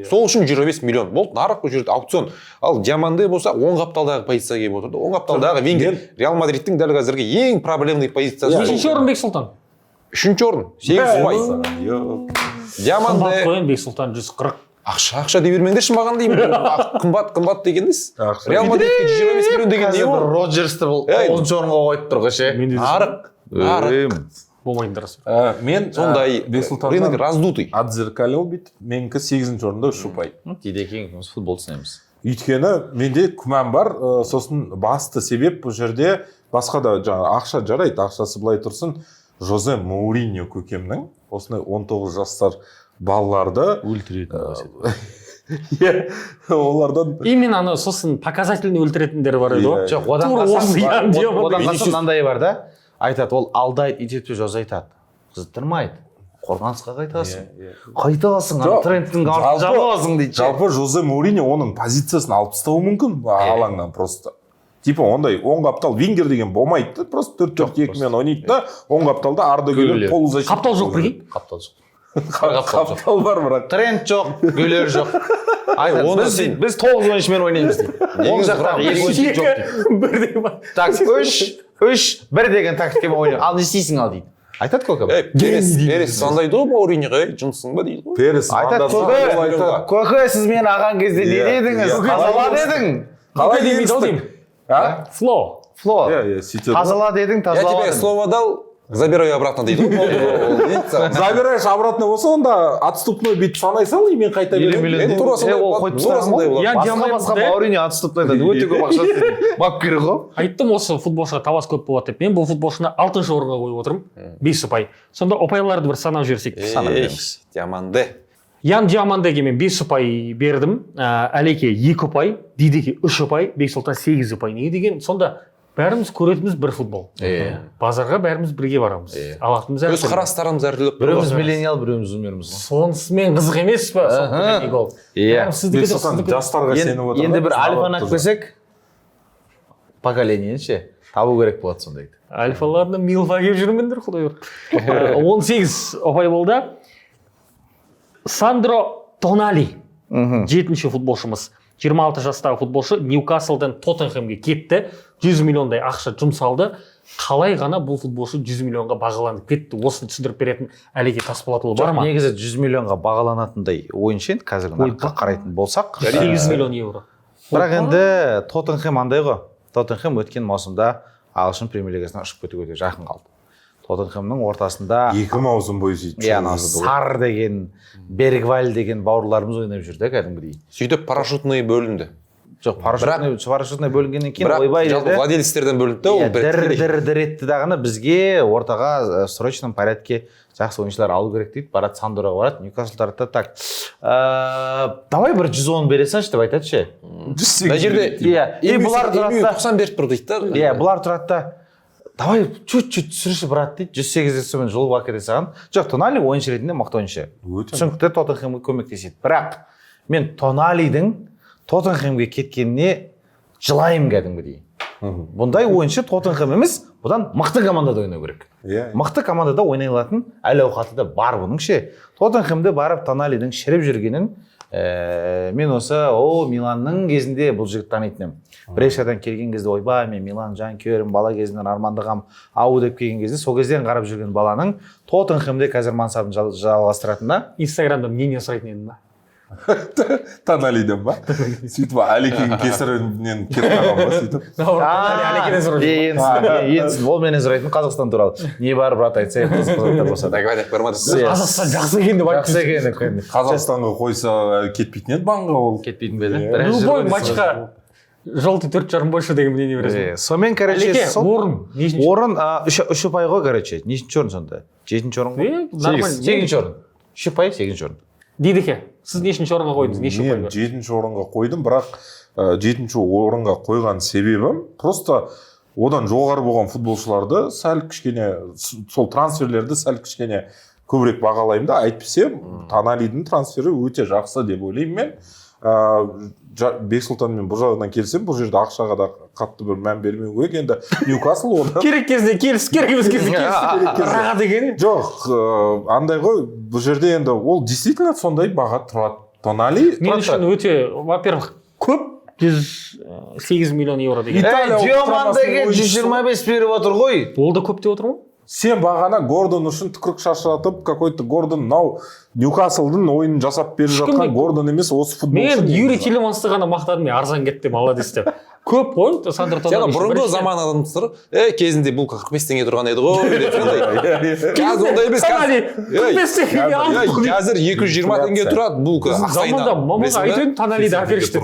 Сол үшін 25 миллион болды, нарық бұл жерде аукцион. Ал Диаманде болса 10 қапталдағы позицияға келіп отырды. 10 қапталдағы вингер Реал Мадридтің дәл қазіргі ең проблемный позициясы. 3-ші орын Бексұлтан? 3-ші орын, 8 Диаманде қойын Бексұлтан 140. Ақша дей бермеңдерші маған деймін. Қымбат дегеніз. Реал Мадридке 25 миллион деген не ол? Роджерсті бұл 10-ші орынға қойып тұр ғыше. Нарық. Болмайындар. Мен сондай рынок раздутый. Отзеркалил бит. Менікі 8-ші орында Шупай. Кейде кейін футбол түсінеміз. Өйткені менде күмән бар, сосын басты себеп бұл жерде басқа да ақша жарайды, ақшасы былай тұрсын. Жозе Мауриньо көкемнің осындай 19 жастар балаларды өлтіретін. Олардан именно сосын показательный өлтіретіндер бар еді ғой. Жоқ, одан қасым мынандай бар да. Айтады, ол алдайды, ететпе Жозе айтады. Қыздырмайды. Қорғанысқа қайтасың. Қайтасың, трендтің артын жабасың дейді. Жалпы Жозе Мауриньо оның позициясын алып тастауы мүмкін алаңнан просто. Типа ондай оң қаптал вингер деген болмайды, просто 4-4-2-мен ойнайды да, оң қапталда Арда Гүлер полузащитник. Қаптал жоқ прикинь? Қаптал жоқ. Қаптал бар бірақ. Тренд жоқ, Гүлер жоқ. Біз 9 ойыншымен ойнаймыз дейді. Оң жақтағы 2 ойыншы жоқ дейді. Бірдей бар. Так, 3-1 деген тактикамен ойнаймыз. Ал не істейсің ал дейді. Айтады көкем. Перес сандайды ғой Мауриньоға, жынсың ба дейді ғой. Перес айтады көке, сіз мен аған кезде не дедіңіз? Тазала дедің. Қалай демейді ау деймін? Фло. Тазала дедің, тазала дедің. Я тебе слово дал, забираю обратно дейді ғой. Забираешь обратно болса, онда отступной бит санай сал, и мен қайта беремін. Басқа Мауриньо отступнойда өте көп ақша істейді. Бап керек ғой. Айттым осы футболшыға табас көп болады деп. Мен бұл футболшыны 6-шы орынға қойып отырмын. 5 ұпай. Сонда ұпайларды бір санап жіберсек. Диаманде. Ян Диамандеге мен 5 ұпай бердім. Әлеке 2 ұпай, Дидеке 3 ұпай, Бексұлтан 8 ұпай. Не деген? Сонда бәріміз көретініміз бір футбол. Базарға бәріміз бірге барамыз. Алатынымыз өз қарастарымыз әртүрлі. Біреуміз миллениал, біреуміз зумерміз. Сонысымен қызық емес па? Жастарға сеніп отыр. Енді бір альфаны көсек, поколениені ше, табу керек болады сондайды. Альфаларына милфа кеп жүрмендер, құдай өр. 18 ұпай болды. Сандро Тонали, 7-ші футболшымыз. 26 жастағы футболшы Ньюкаслдан Тоттенхэмге кетті. 100 миллиондай ақша жұмсалды. Қалай ғана бұл футболшы 100 миллионға бағаланып кетті? Осыны түсіндіріп беретін Әлеке Тасболатұлы бар ма? Негізі 100 миллионға бағаланатындай ойыншы енді қазіргі нарыққа қарайтын болсақ. 8 миллион евро. Бірақ енді Тоттенхэм андай ғой. Тоттенхэм өткен маусымда ағылшын премьер-лигасына ұшып кетуге жақын қалды. Тоттенхэмнің ортасында 2 маусым бойы сөйтіп. Сар деген, Бергваль деген бауырларымыз ойнап жүрді кәдімгідей. Сөйтіп парашютный бөлінді. жоқ, парашютный бөлінгеннен кейін бірақ ойбай жалпы деді. владелецтерден бөлінді да, ол Дір етті дағыны бізге ортаға порядке жақсы ойыншылар алу керек дейді. Барады Сандораға барады, Ньюкасл таратты. Так, давай бір 110 бере салшы деп айтады ше. мына жерде бұлар тұрады да. 90 беріп тұр дейді да. Бұлар тұрады да. Давай чуть-чуть түсірші брат дейді. 108 соммен жұлып әкете саған. Жоқ, Тонали ойыншы ретінде мықты ойыншы. Түсінікті, Тоттенхемге көмектеседі. Бірақ мен Тоналидің Тоттенхемге кеткеніне жылаймын кәдімгідей. Бұндай ойыншы Тоттенхем емес, бұдан мықты командада ойнау керек. Мықты командада ойнай алатын әл-ауқаты да бар бұның ше. Тоттенхемде барып Тоналидің шіріп жүргенін мен осы Миланның кезінде бұл жігіт танитын едім. Брешадан келген кезде ойбай, мен Милан жанкүйерім, бала кезінен армандағам ау деп келген кезде, сол кезден қарап жүрген баланың Тоттенхемде қазір мансабын жалғастыратында. Инстаграмда мнение сұрайтын едім да. Тоналиден ба? Сөйтіп Алекең кесірінен кетіп қалған ба сөйтіп? Ол менен сұрайтын Қазақстан туралы. Не бар, брат, айтса, қызықтар болса. Қазақстан жақсы екен деп айтты. Қазақстанға қойса кетпейтін еді банға ол. Кетпейтін бе еді? Любой матчқа желтый 4,5 больше деген мнение бересің. Сонымен, короче, орын. Орын 3 ұпай ғой, короче. Нешінші орын сонда? 7-ші орын ғой? 8-ші орын. 3 ұпай, 8-ші орын. Дейдіке, сіз нешінші орынға қойдыңыз? Мен 7-ші орынға қойдым, бірақ 7-ші орынға қойған себебім просто одан жоғары болған футболшыларды сәл кішкене, сол трансферлерді сәл кішкене көбірек бағалаймын да, әйтпесе Тоналидің трансфері өте жақсы деп ойлаймын мен. Бексұлтанмен бұл жағынан келсем, бұл жерде ақшаға да қатты бір мән бермеу керек. Енді Ньюкасл одан керек кезде келіс, керек емес кезде келіс. Раға деген. Жоқ, андай ғой, бұл жерде енді ол действительно сондай баға тұрады. Тонали мен үшін өте, во-первых, көп 108 миллион евро деген. Диомандеге 125 беріп отыр ғой. Ол да көп деп отыр ма? Сен бағана Гордон үшін түкірік шашыратып, какой-то Гордон, мынау Ньюкаслдың ойынын жасап беріп жатқан Гордон емес, осы футболшы. Мен Юрий Тилемансты ғана мақтадым, мен арзан кетті, молодец деп. Көп қой, Сандро Тонали. Бұрынғы заман адамдары, кезінде бұл 45 теңге тұрған еді ғой деп сондай. Қазір ондай емес. 45 теңге алдық. Қазір 220 теңге тұрады бұл Заманда мамаға айтын Тоналиді әперішті.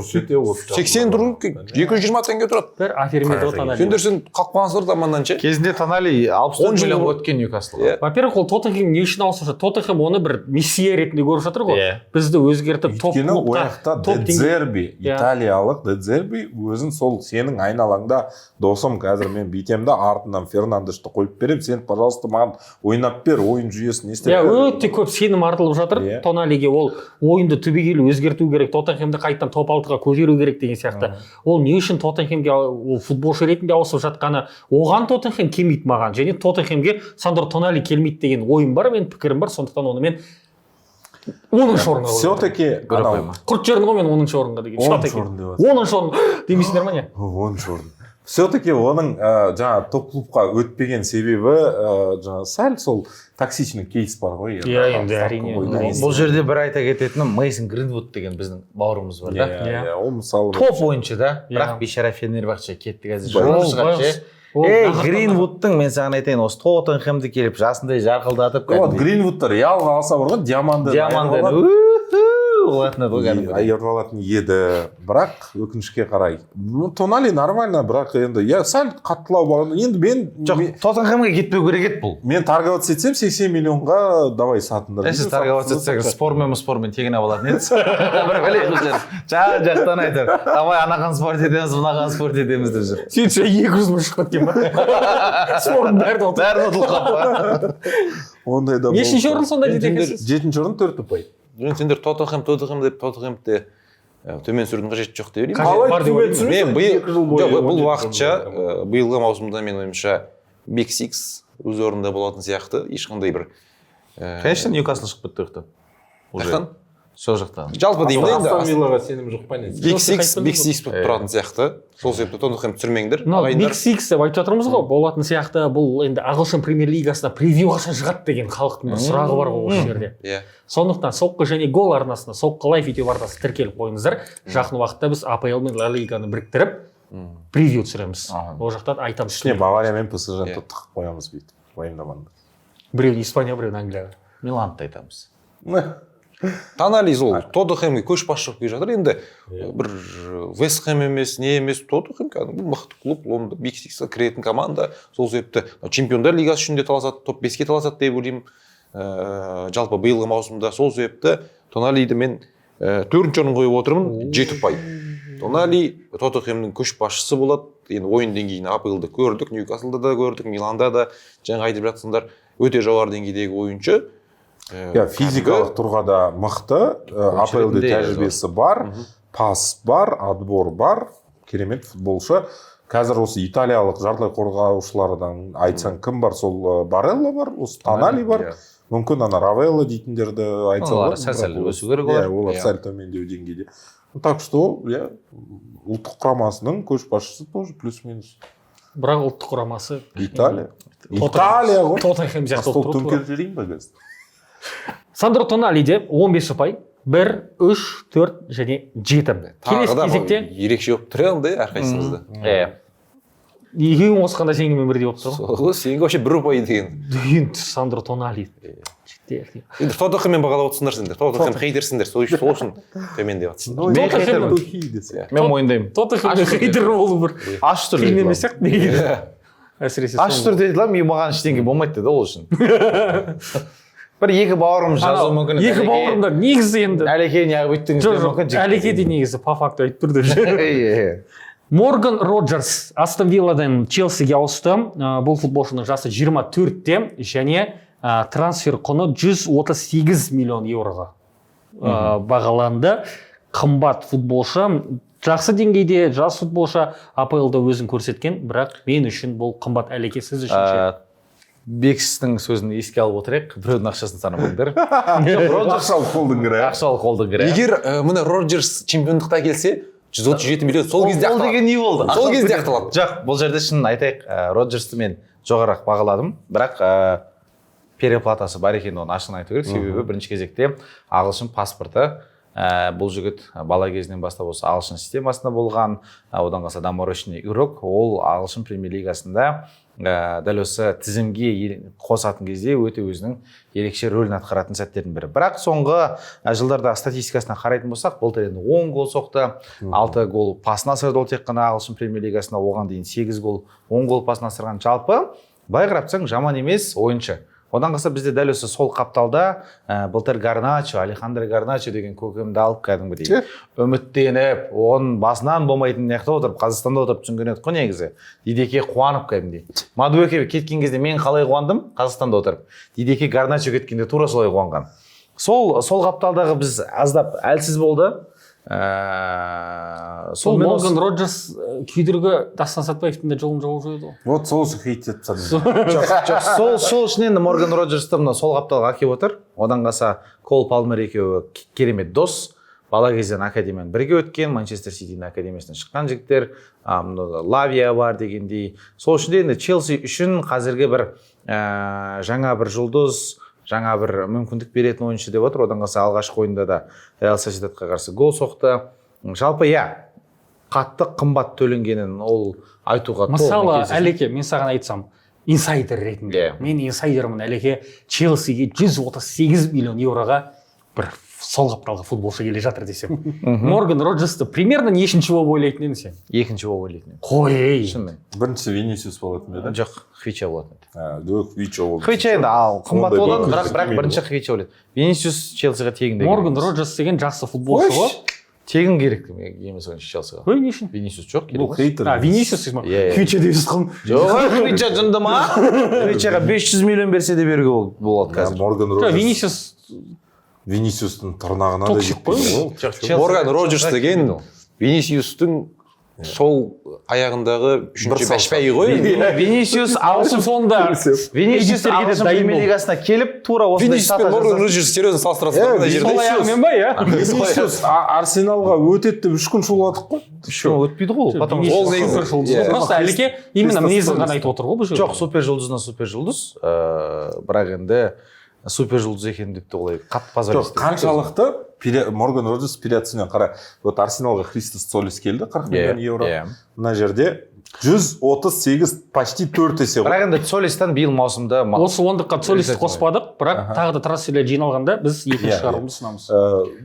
80 тұру, 220 теңге тұрады. Бір афермеді о Тоналиді. Сендер сен қалқпаңыздар заманнан ше. Кезінде Тонали 64 миллион өткен Ньюкаслға. Во-первых, ол Тоттенхем не үшін ауысып жатыр? Тоттенхем оны бір мессия ретінде көріп жатыр ғой. Бізді өзгертіп топ клубқа. Өйткені ояқта Дедзерби, италиялық Дедзерби өзін сол сенің айналаңда досым, қазір мен битемді артынан Фернандешті қойып берем, сен, пожалуйста, маған ойнап бер, ойын жүйесін не істеп. Өте көп сенім артылып жатыр Тоналиге. Ол ойынды түбегейлі өзгерту керек, Тоттенхемді қайттан топ 6-ға көтеру керек деген сияқты. Ол не үшін Тоттенхемге ол футболшы ретінде ауысып жатқаны, оған Тоттенхем келмейді маған, және Тоттенхемге Сандро Тонали келмейді деген ойым бар, мен пікірім бар, сондықтан оны мен 10-шы орынға қойдым. Все-таки құрт жерін ғой мен 10-шы орынға деген. 10-шы орын деп жатыр. 10-шы орын демейсіңдер ма не? 10-шы орын. Все-таки оның жаңа топ клубқа өтпеген себебі жаңа сәл сол токсичный кейс бар ғой. Енді әрине. Бұл жерде бір айта кететінім Мейсон Гринвуд деген біздің бауырымыз бар да. Ол мысалы топ ойыншы да, бірақ бейшара Фенербахче кетті қазір. Гринвудтың, мен саған айтайын, осы Тоттенхемді келіп жасындай жарқылдатып. Гринвудты Реалға алса бар ғой, диаманды айырылатын еді, бірақ өкінішке қарай. Тонали нормально, бірақ енді сәл қаттылау бағын. Енді мен Тоттенхемге кетпеу керек еді бұл. Мен торговать етсем 80 миллионға давай сатыңдар. Сіз торговать етсең спормен тегін алатын едіңіз. Бірақ білесіздер, жақтан айтыр. Давай анаған спорт етеміз, мынаған спорт етеміз деп жүр. Сөйтсе 200 мың шығып кеткен ба? Спорттың бәрін ұтылып па? Ондай да болды. Нешінші орын сонда жетекесіз? 7-ші орын 4 ұпай. Сендер Тоттенхем деп Тоттенхемді төмен сүрудің қажеті жоқ деп ойлаймын. Мен бұл уақытша биылғы маусымда мен ойымша Big Six өз орнында болатын сияқты, ешқандай бір конечно Ньюкасл шығып кетті өкті. Қайдан? Сол жақтан. Жалпы деймін енді. Астон Виллаға сенім жоқ па не? Big Six болып тұратын сияқты. Сол себепті Тоттенхем түсірмеңдер. Big Six деп айтып жатырмыз ғой, болатын сияқты. Бұл енді ағылшын премьер лигасына превью қашан шығады деген халықтың сұрағы бар ғой осы жерде. Сондықтан соққы және гол арнасына, соққы лайф YouTube арнасы тіркеліп қойыңыздар. Жақын уақытта біз АПЛ мен Ла Лиганы біріктіріп превью түсіреміз. Ол жақтан айтамыз. Ішіне Бавария мен ПСЖ-ны тұттық қоямыз бүйтіп. Уайымдамаңдар. Біреуін Испания, біреуін Англияға. Миланды айтамыз. Тонали сол Тоттенхэмге көшбасшы болып келе жатыр. Енді бір Вест Хэм емес, не емес, Тоттенхэм кәдімгі мықты клуб, Лондонда Биг Сикске кіретін команда. Сол себепті Чемпиондар лигасы үшін де таласады, топ 5-ке таласады деп ойлаймын. Жалпы биылғы маусымда сол себепті Тоналиді мен 4-ші орын қойып отырмын, 7 ұпай. Тонали Тоттенхэмнің көшбасшысы болады. Енді ойын деңгейін АПЛ-да көрдік, Ньюкаслда да көрдік, Миланда да, жаңа айтып жатсыңдар, өте жоғары деңгейдегі ойыншы. Физикалық тұрғада мықты, АПЛ-де тәжірибесі бар, пас бар, отбор бар, керемет футболшы. Қазір осы италиялық жартылай қорғаушылардан айтсаң кім бар? Сол Барелла бар, осы Тонали бар. Мүмкін ана Равелла дейтіндерді айтса олар сәл өсу керек олар. Олар сәл төмендеу деңгейде. Так что, ұлттық құрамасының көшбасшысы тоже плюс-минус. Бірақ ұлттық құрамасы Италия ғой. Тоттенхэм сияқты Астол болып төңкеріп жіберейін ба қазір? Сандро Тоналиде 15 ұпай, 1, 3, 4 және 7. Келесі кезекте ерекше болып тұр енді әрқайсымызды. екеуің қосқанда сенімен бірдей болып тұр ғой. Сенің вообще 1 ұпай деген. Енді Сандро Тонали. Енді Тоттенхэммен бағалап отырсыңдар сендер. Тоттенхэм хейтерсіңдер, сол үшін төмендеп жатсыңдар. Мен мойындаймын. Тоттенхэм хейтер болу бір Аш тұр қиын дейді. емес сияқты негізі. Әсіресе Аш тұр дейді ла, мен маған ештеңе болмайды деді ол үшін. Бір екі бауырым жазу мүмкін. Екі бауырымда негізі енді Әлеке неғып өттіңіздер мүмкін. Әлеке де негізі по факту айтып тұрды. Морган Роджерс Астон Вилладан Челсиге ауысты. Бұл футболшының жасы 24-те және трансфер құны 138 миллион еуроға бағаланды. Қымбат футболшы, жақсы деңгейде жас футболшы, АПЛ-да өзін көрсеткен, бірақ мен үшін бұл қымбат. Әлеке, сіз үшін ше? Бексістің сөзін еске алып отырайық, біреудің ақшасын санамаңдар. Ақшалы қолдың кірі. Ақшалы қолдың кірі. Егер мына Роджерс чемпиондықта келсе, 137 миллион сол кезде Ол деген не болды? Сол кезде ақталады. Жоқ, бұл жерде шын айтайық, Роджерсті мен жоғарақ бағаладым, бірақ переплатасы бар екен, оны ашығын айту керек. Себебі бірінші кезекте ағылшын паспорты. Бұл жігіт бала кезінен бастап осы ағылшын системасында болған, одан қалса доморощный игрок, ол ағылшын премьер лигасында дәл осы тізімге қосатын кезде өте өзінің ерекше рөлін атқаратын сәттердің бірі. Бірақ соңғы жылдарда статистикасына қарайтын болсақ, былтыр енді 10 гол соқты, 6 гол пасын асырды ол тек қана ағылшын премьер лигасында, оған дейін 8 гол, 10 гол пасын асырған. Жалпы былай қарапсаң жаман емес ойыншы. Одан қалса бізде дәл осы сол қапталда былтыр Гарначо, Алехандро Гарначо деген көкемді алып кәдімгідей үміттеніп, оның басынан болмайтын неқта отырып, Қазақстанда отырып түсінген еді ғой негізі. Дидеке қуанып кәдімгідей. Мадуэке кеткен кезде мен қалай қуандым? Қазақстанда отырып. Дидеке Гарначо кеткенде тура солай қуанған. Сол қапталдағы біз аздап әлсіз болды. Сол Морган Роджерс күйдіргі Дастан Сатпаевтың да жолын жауып жойды ғой. Вот сол үшін хейт етсін. Сол үшін енді Морган Роджерсті мына сол қапталға әкеп отыр. Одан қалса Кол Палмер екеуі керемет дос. Бала кезден академияны бірге өткен, Манчестер Ситидің академиясынан шыққан жігіттер, Лавия бар дегендей. Сол үшін де енді Челси үшін қазіргі бір жаңа бір жұлдыз, жаңа бір мүмкіндік беретін ойыншы деп отыр. Одан қалса алғашқы ойында да Реал Сосьедадқа қарсы гол соқты. Жалпы қатты қымбат төленгенін ол айтуға толық. Мысалы, Әлеке, мен саған айтсам, инсайдер ретінде. Мен инсайдермін, Әлеке, Челсиге 138 миллион еуроға бір сол қапталға футболшы келе жатыр десем. Морган Роджерсті примерно нешінші болып ойлайтын едің сен? Екінші болып ойлайтын. Қой. Шынымен. Бірінші Винисиус болатын еді. Жоқ, Хвича болатын. Хвича болды. Хвича енді қымбат болған, бірақ бірінші Хвича болады. Винисиус Челсиға тегін деген. Морган Роджерс деген жақсы футболшы ғой. Тегін керек емес ойыншы Челсиға. Қой, не үшін? Винисиус жоқ. Бұл хейтер. Винисиус дейсің ба? Хвича дейсіз қым. Жоқ, Хвича жынды ма? Хвичаға 500 миллион берсе де беруге болады қазір. Морган Роджерс. Винисиус Винисиустың тырнағына да жетпейді. Морган Роджерс деген Винисиустың сол аяғындағы үшінші бәшбәйі ғой. Винисиус ағылшын сонда Винисиус ағылшын премьер лигасына келіп тура осындай Винисиус пен Морган Роджерс серьезно салыстырасың ба? сол аяғымен ба, иә? Винисиус Арсеналға өтеді деп 3 күн шуладық қой. Өтпейді ғой. Ол негізі просто Әлеке именно мінезін ғана айтып отыр ғой бұл жерде. Жоқ, супер жұлдызына супер жұлдыз, бірақ енді супер жұлдыз екен деп те олай қатты базар естеді. Қаншалықты Морган Роджерс переоценен қара. Вот Арсеналға Христос Солис келді 40 миллион евро. Мына жерде 138 почти 4 есе ғой. бірақ енді Цолистан биыл маусымда осы ондыққа Цолисті қоспадық, бірақ тағы да трансферлер жиналғанда біз екінші шығаруымызды ұсынамыз.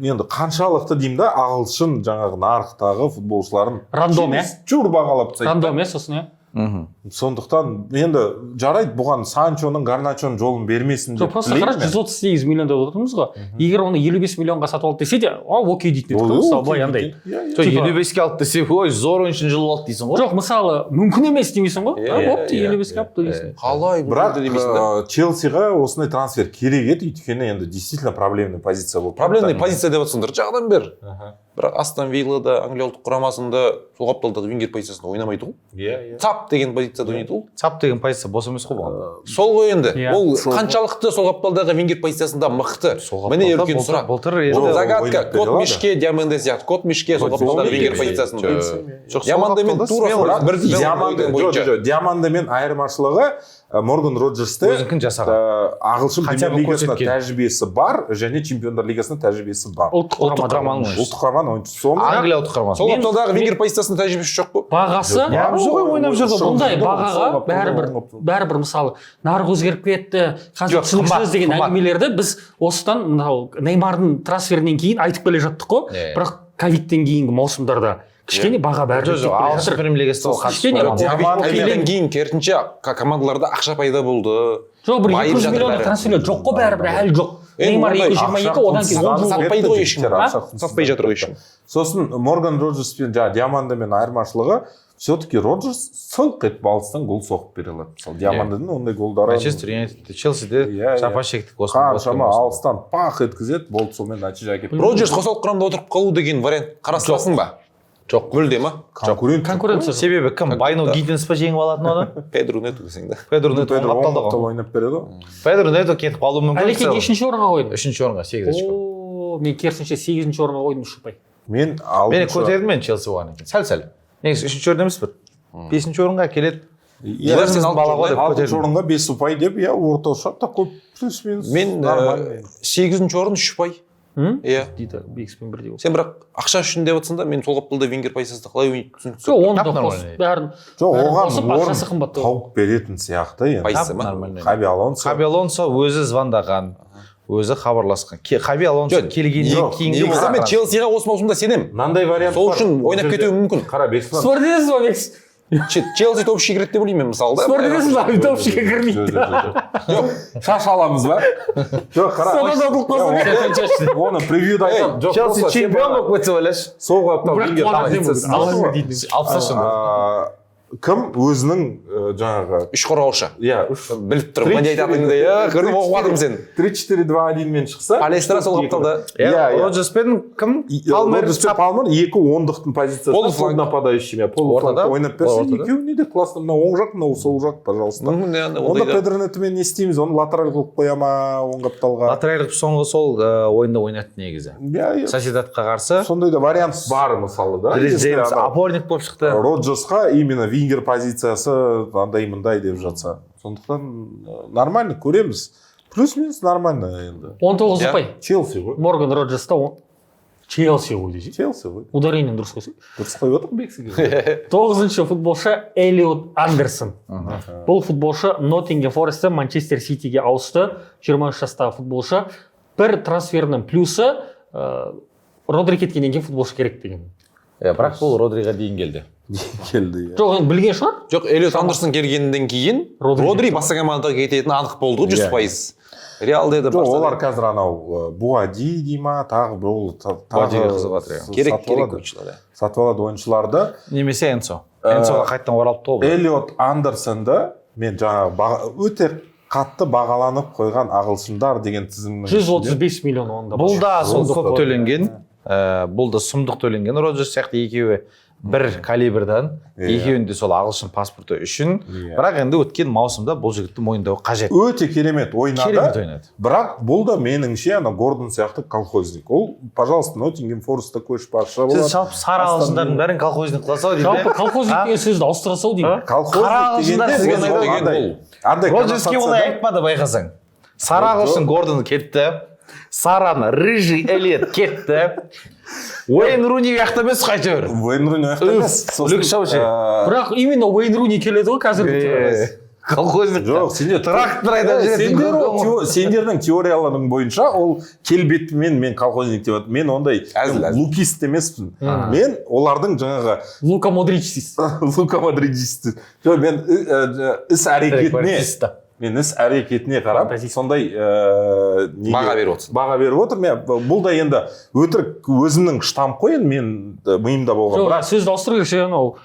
Енді қаншалықты деймін да, ағылшын жаңағы нарықтағы футболшыларын Рандом, жүр бағалап тастайды. Рандом, сосын, Сондықтан енді жарайды, бұған Санчоның, Гарначоның жолын бермесін деп просто қараш, 138 миллион деп отырмыз ғой. Егер оны 55 миллионға сатып алды десе де, окей дейтін едік. Мысалы былай андай. 55-ке алды десе, ой, зор ойыншыны жұлып алды дейсің ғой. Жоқ, мысалы, мүмкін емес демейсің ғой. Бопты, 55-ке алыпты дейсің. Қалай бірақ Челсиға осындай трансфер керек еді, өйткені енді действительно проблемный позиция болды. Проблемный позиция деп отырсыңдар, жағдан бер. Бірақ Астон Виллада, Англия ұлттық құрамасында сол қапталда вингер позициясында ойнамайды ғой. Тап деген позицияда ойнайды ғой. Тап деген позиция бос емес қой бұған. Сол ғой енді. Ол қаншалықты сол қапталдағы вингер позициясында мықты. Міне үлкен сұрақ. Ол загадка. Кот мешке, Диаманде сияқты. Кот мешке сол қапталдағы вингер позициясында. Диамандемен тура бір Диамандемен айырмашылығы Морган Роджерсте өзінкін жасаған. Ағылшын премьер лигасында тәжірибесі бар және чемпиондар лигасында тәжірибесі бар. Ұлттық құраманың ойыншысы. Англия ұлттық құрамасы. Сол қапталдағы вингер позициясында тәжірибесі жоқ қой. Бағасы ойнап жүрді. Бұндай бағаға бәрібір мысалы нарық өзгеріп кетті, қазір түсініксіз деген әңгімелерді біз осыдан мынау Неймардың трансферінен кейін айтып келе жаттық қой. Бірақ ковидтен кейінгі маусымдарда кішкене баға бәрібір ағылшын премьер лигасында ковидтен кейін керісінше командаларда ақша пайда болды. Жоқ, бір 200 миллион трансферлер жоқ қой, бәрібір әлі жоқ. Неймар 222, одан кейін 10 жыл сатпайды ғой ешкім. Сатпай жатыр ғой ешкім. Сосын Морган Роджерс пен Диамандемен айырмашылығы, все-таки Роджерс сылқ етіп алыстан гол соғып бере алады. Мысалы Диаманденің ондай голдары Манчестер Юнайтед, Челсиде жапа шектік қаншама алыстан пақ еткізеді, болды сонымен нәтиже әкеліп. Роджерс қосалқы құрамда отырып қалу деген вариант қарастырасың ба? Жоқ, мүлде ма? Конкуренция. Себебі кім? Байно Гиттенс па жеңіп алатын оны? Педро Нето десең да. Педро Нето қапталды ғой. ойнап береді. Педро Нето кетіп қалуы мүмкін. Әлеке 5-ші орынға қойды. 3-ші орынға 8 очко. Мен керісінше 8-ші орынға қойдым ұшпай. Мен көтердім мен Челси оған екен. Сәл. Негізі 3-ші орын емес бір. 5-ші орынға келеді. Алтыншы орынға 5 ұпай деп, орташа такой плюс-минус. Мен 8-ші орын 3 ұпай. Иә. Дейді Бекспен бірдей болды. Сен бірақ ақша үшін деп отырсың да, мен сол қапталда вингер позициясында қалай ойнайтын түсініксіз. Жоқ, оны да қосып бәрін. Жоқ, оған ақшасы қымбат. тауып беретін сияқты енді. Пайсы ма? Хаби Алонсо өзі звондаған, өзі хабарласқан. Хаби Алонсо келгеннен кейінгі болған. Мен Челсиға осы маусымда сенем. Мынандай вариант бар. Сол үшін ойнап кетуі мүмкін. Қара Бекспен. Спордесіз ба Бекс? Челси топшыға кіреді деп ойлаймын мысалы да. Спордесіз ба? Топшыға кірмейді. Жоқ, шаш аламыз ба? Жоқ, қара. Оны превьюда айтам. Челси чемпион болып кетсе ойлашы. Сол қаптал вингер позициясы. Кім өзінің жаңағы 3 қорғаушы. Иә, біліп тұрмын. Мынандай айтатыныңды, көріп оқып жатырмын сен. 3-4-2-1 мен шықса. Палестра сол қапталда. Роджерс пен кім? Палмер 2 ондықтың позициясы. Пол нападающий. Полуфлангта ойнап берсе, екеуіне де классно. Мына оң жақ, мына сол жақ, пожалуйста. Онда Педро Нетомен не істейміз? Оны латераль қылып қоя ма оң қапталға? Латераль қылып соңғы сол ойында ойнады негізі. Сосьедадқа қарсы. Сондай да вариант бар мысалы да. Джеймс опорник болып шықты. Роджерсқа именно вингер позициясы андай-мындай деп жатса. Сондықтан нормально көреміз. Плюс-минус нормально енді. 19 ұпай. Челси ғой. Морган Роджерста Челси ғой дейсің. Челси ғой. Ударением дұрыс қойсың. Дұрыс қойып отыр Бексиге. 9-ші футболшы Элиот Андерсон. Бұл футболшы Ноттингем Форестте Манчестер Ситиге ауысты. 23 жастағы футболшы. Бір трансферінің плюсы Родри кеткеннен кейін футболшы керек деген. Бірақ бұл Родриға дейін келді. Жоқ, білген шығар? Жоқ, Элиот Андерсон келгеннен кейін Родри басқа командаға кететіні анық болды ғой 100%. Реал деді. Жоқ, олар қазір анау Буади дейма, тағы бұл керек ойыншылар. Сатып алады ойыншыларды. Немесе Энсо. Энсоға қайттан оралып толды. Элиот Андерсонды мен жаңағы өте қатты бағаланып қойған ағылшындар деген тізімнің 135 миллион онда. Бұл да сол көп төленген. Бұл да сұмдық төленген. Роджерс сияқты екеуі бір калибрдан, екеуінде сол ағылшын паспорты үшін. Бірақ енді өткен маусымда бұл жігітті мойындауы қажет. Өте керемет ойнады. Бірақ бұл да меніңше ана Гордон сияқты колхозник. Ол, пожалуйста, Ноттингем Форестта көшбасшы болады. Сіз жалпы сары ағылшындардың бәрін колхозник қыласау дейді. Жалпы колхозник деген сөзді ауыстырасау дейді. Колхозник Роджерске олай айтпады байқасаң. Сары ағылшын Гордон кетті. Сараны, рыжий элет кетті. Уэйн Руни яқты емес қайтыр. Уэйн Руни уақытта емес. Үлік шаушы. Бірақ именно Уэйн Руни келеді ғой қазір. Колхозник. Жоқ, сендер трактор айдап жүретін. Сендердің теорияларың бойынша ол келбетімен мен колхозник деп жатырмын. Мен ондай лукист емеспін. Мен олардың жаңағы Лука Модрич дейсіз. Лука Модрич. Жоқ, мен іс әрекетіне қарап сондай баға беріп отырсың. Баға беріп отырмын. Бұл да енді өтірік өзімнің штамп қой, мен миымда болған. Жоқ, сөзді ауыстыру керек, анау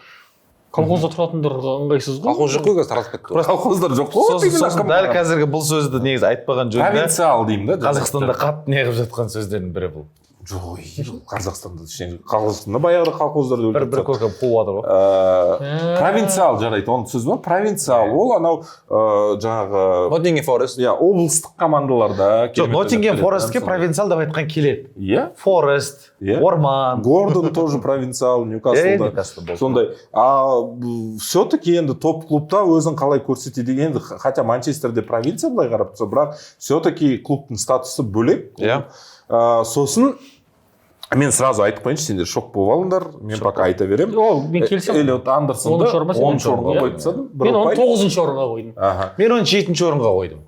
колхозда тұратындар ыңғайсыз ғой. Колхоз жоқ қой, қазір таратып кетті ғой. Колхоздар жоқ қой. Сосын дәл қазіргі бұл сөзді негізі айтпаған жөн. Провинциал деймін да. Қазақстанда қатты неғып жатқан сөздердің бірі бұл. Жоқ, Қазақстанда баяғыда колхоздар өлтіріп бір көркем қуып жатыр ғой. Провинциал жарайды, оның сөзі бар. Провинциал ол анау жаңағы Ноттингем Форест. Иә, облыстық командаларда. Жоқ, Ноттингем Форестке провинциал деп айтқан келеді. Иә. Форест, Орман. Гордон тоже провинциал, Ньюкаслда. Сондай. Все-таки енді топ клубта өзін қалай көрсетеді енді, хотя Манчестерде провинция былай қарап тұрса, бірақ все-таки клубтың статусы бөлек. Иә. Сосын мен сразу айтып қойыншы, сендер шок болып алыңдар, мен пока айта беремін. Мен келсем. Эллиот Андерсонды 10-шы орынға қойып тастадым. Мен оны 9-шы орынға қойдым. Мен оны 7-ші орынға қойдым.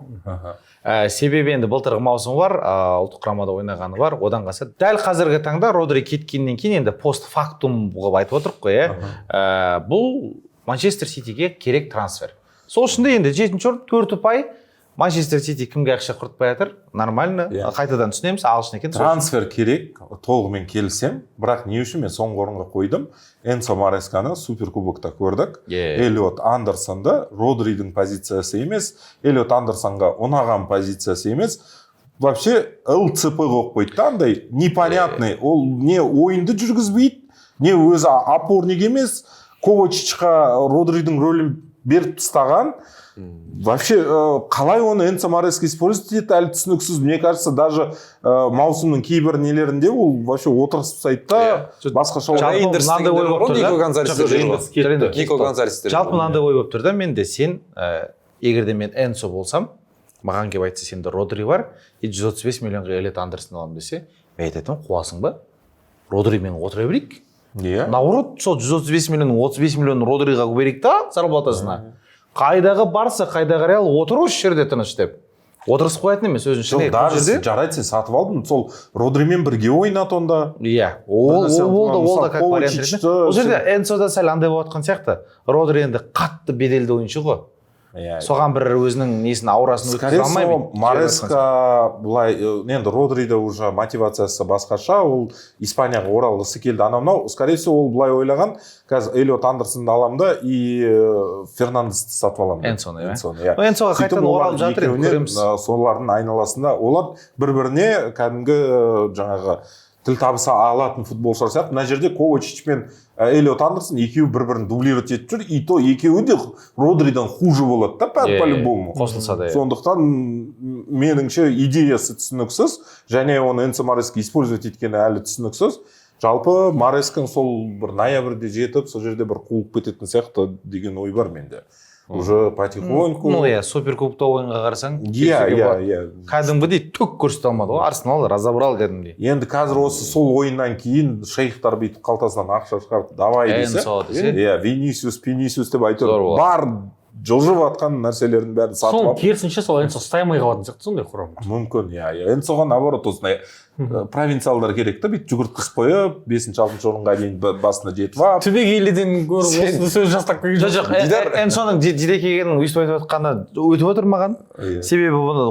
Себебі енді былтырғы маусым бар, ұлттық құрамада ойнағаны бар. Одан қалса дәл қазіргі таңда Родри кеткеннен кейін енді постфактум болып айтып отырмық қой, бұл Манчестер Ситиге керек трансфер. Сол үшін де енді 7-ші орын 4 ұпай. Манчестер Сити кімге ақша құртпай жатыр? Нормально. Қайтадан түсінеміз, ағылшын екен. Трансфер керек, толығымен келісем, бірақ не үшін мен соңғы орынға қойдым? Энсо Маресканы суперкубокта көрдік. Эллиот Андерсонды Родридің позициясы емес, Эллиот Андерсонға ұнаған позициясы емес. Вообще ЛЦП қойып қойды, андай непонятный. Ол не ойынды жүргізбейді, не өзі опорник емес, Ковачичқа Родридің рөлін беріп тастаған. Вообще, қалай оны Энсо Мареска использует, әлі түсініксіз. Мне кажется, даже маусымның кейбір нелерінде ол вообще отырысып сайтта басқаша Нико Гонзалестер. Жалпы мынандай ой болып тұр да, менде сен, егерде мен Энсо болсам, маған келіп айтса, сенде Родри бар, 135 миллионға Эллиот Андерсон аламын десе, мен айтатым, қуасың ба? Родри мен отыра берейік. Наоборот, сол 135 миллион, 35 миллион Родриға берейік та, зарплатасына. Қайдағы барса, қайдағы Реал отыру жерде тыныш деп. Отырыс қоятын емес өзінше. Даже жарайды, сен сатып алдың, сол Родримен бірге ойнат онда. Иә, ол да как вариант ретінде. Ол жерде Энсода сәл андай болып жатқан сияқты. Родри енді қатты беделді ойыншы ғой. Соған бір өзінің несін аурасын өткізе алмаймын. Мареска былай, енді Родрида уже мотивациясы басқаша, ол Испанияға оралғысы келді. Анау, скорее всего, ол былай ойлаған, қазір Эллиот Андерсонды аламын да и Фернандесті сатып аламын. Энсоны, иә. Энсоға қайтадан оралып жатыр, көреміз. Солардың айналасында олар бір-біріне кәдімгі жаңағы тіл табыса алатын футболшылар сияқты. Мына жерде Ковачич пен Эллиот Андерсон екеуі бір-бірін дублировать етіп жүр, и то екеуі де Родридан хуже болады да, по-любому. Қосылса да. Сондықтан меніңше идеясы түсініксіз, және оны Энсо Мареска использовать еткені әлі түсініксіз. Жалпы Марескан сол бір ноябрьде жетіп, сол жерде бір қуып кететін сияқты деген ой бар менде. Уже потихоньку. Ну, суперкубта ойынға қарасаң. Иә. Кәдімгідей түк көрсете алмады ғой. Арсенал разобрал кәдімгідей. Енді қазір осы сол ойыннан кейін шейхтар бүйтіп қалтасынан ақша шығарып давай десе. Иә, Винисиус деп айтыр. Бар жылжып жатқан нәрселердің бәрін сатып алып. Сол керісінше сол Энсо ұстай алмай қалатын сияқты сондай құрам. Мүмкін, иә. Энсоға наоборот осындай провинциалдар керек та, бүйтіп жүгірткізіп қойып, 5-6 орынға дейін басына жетіп алып. Түбегейліден гөрі осы сөз жастап келген. Жоқ, Энсоның Дидекеге өйстіп айтып жатқаны өтіп отыр маған. Себебі бұны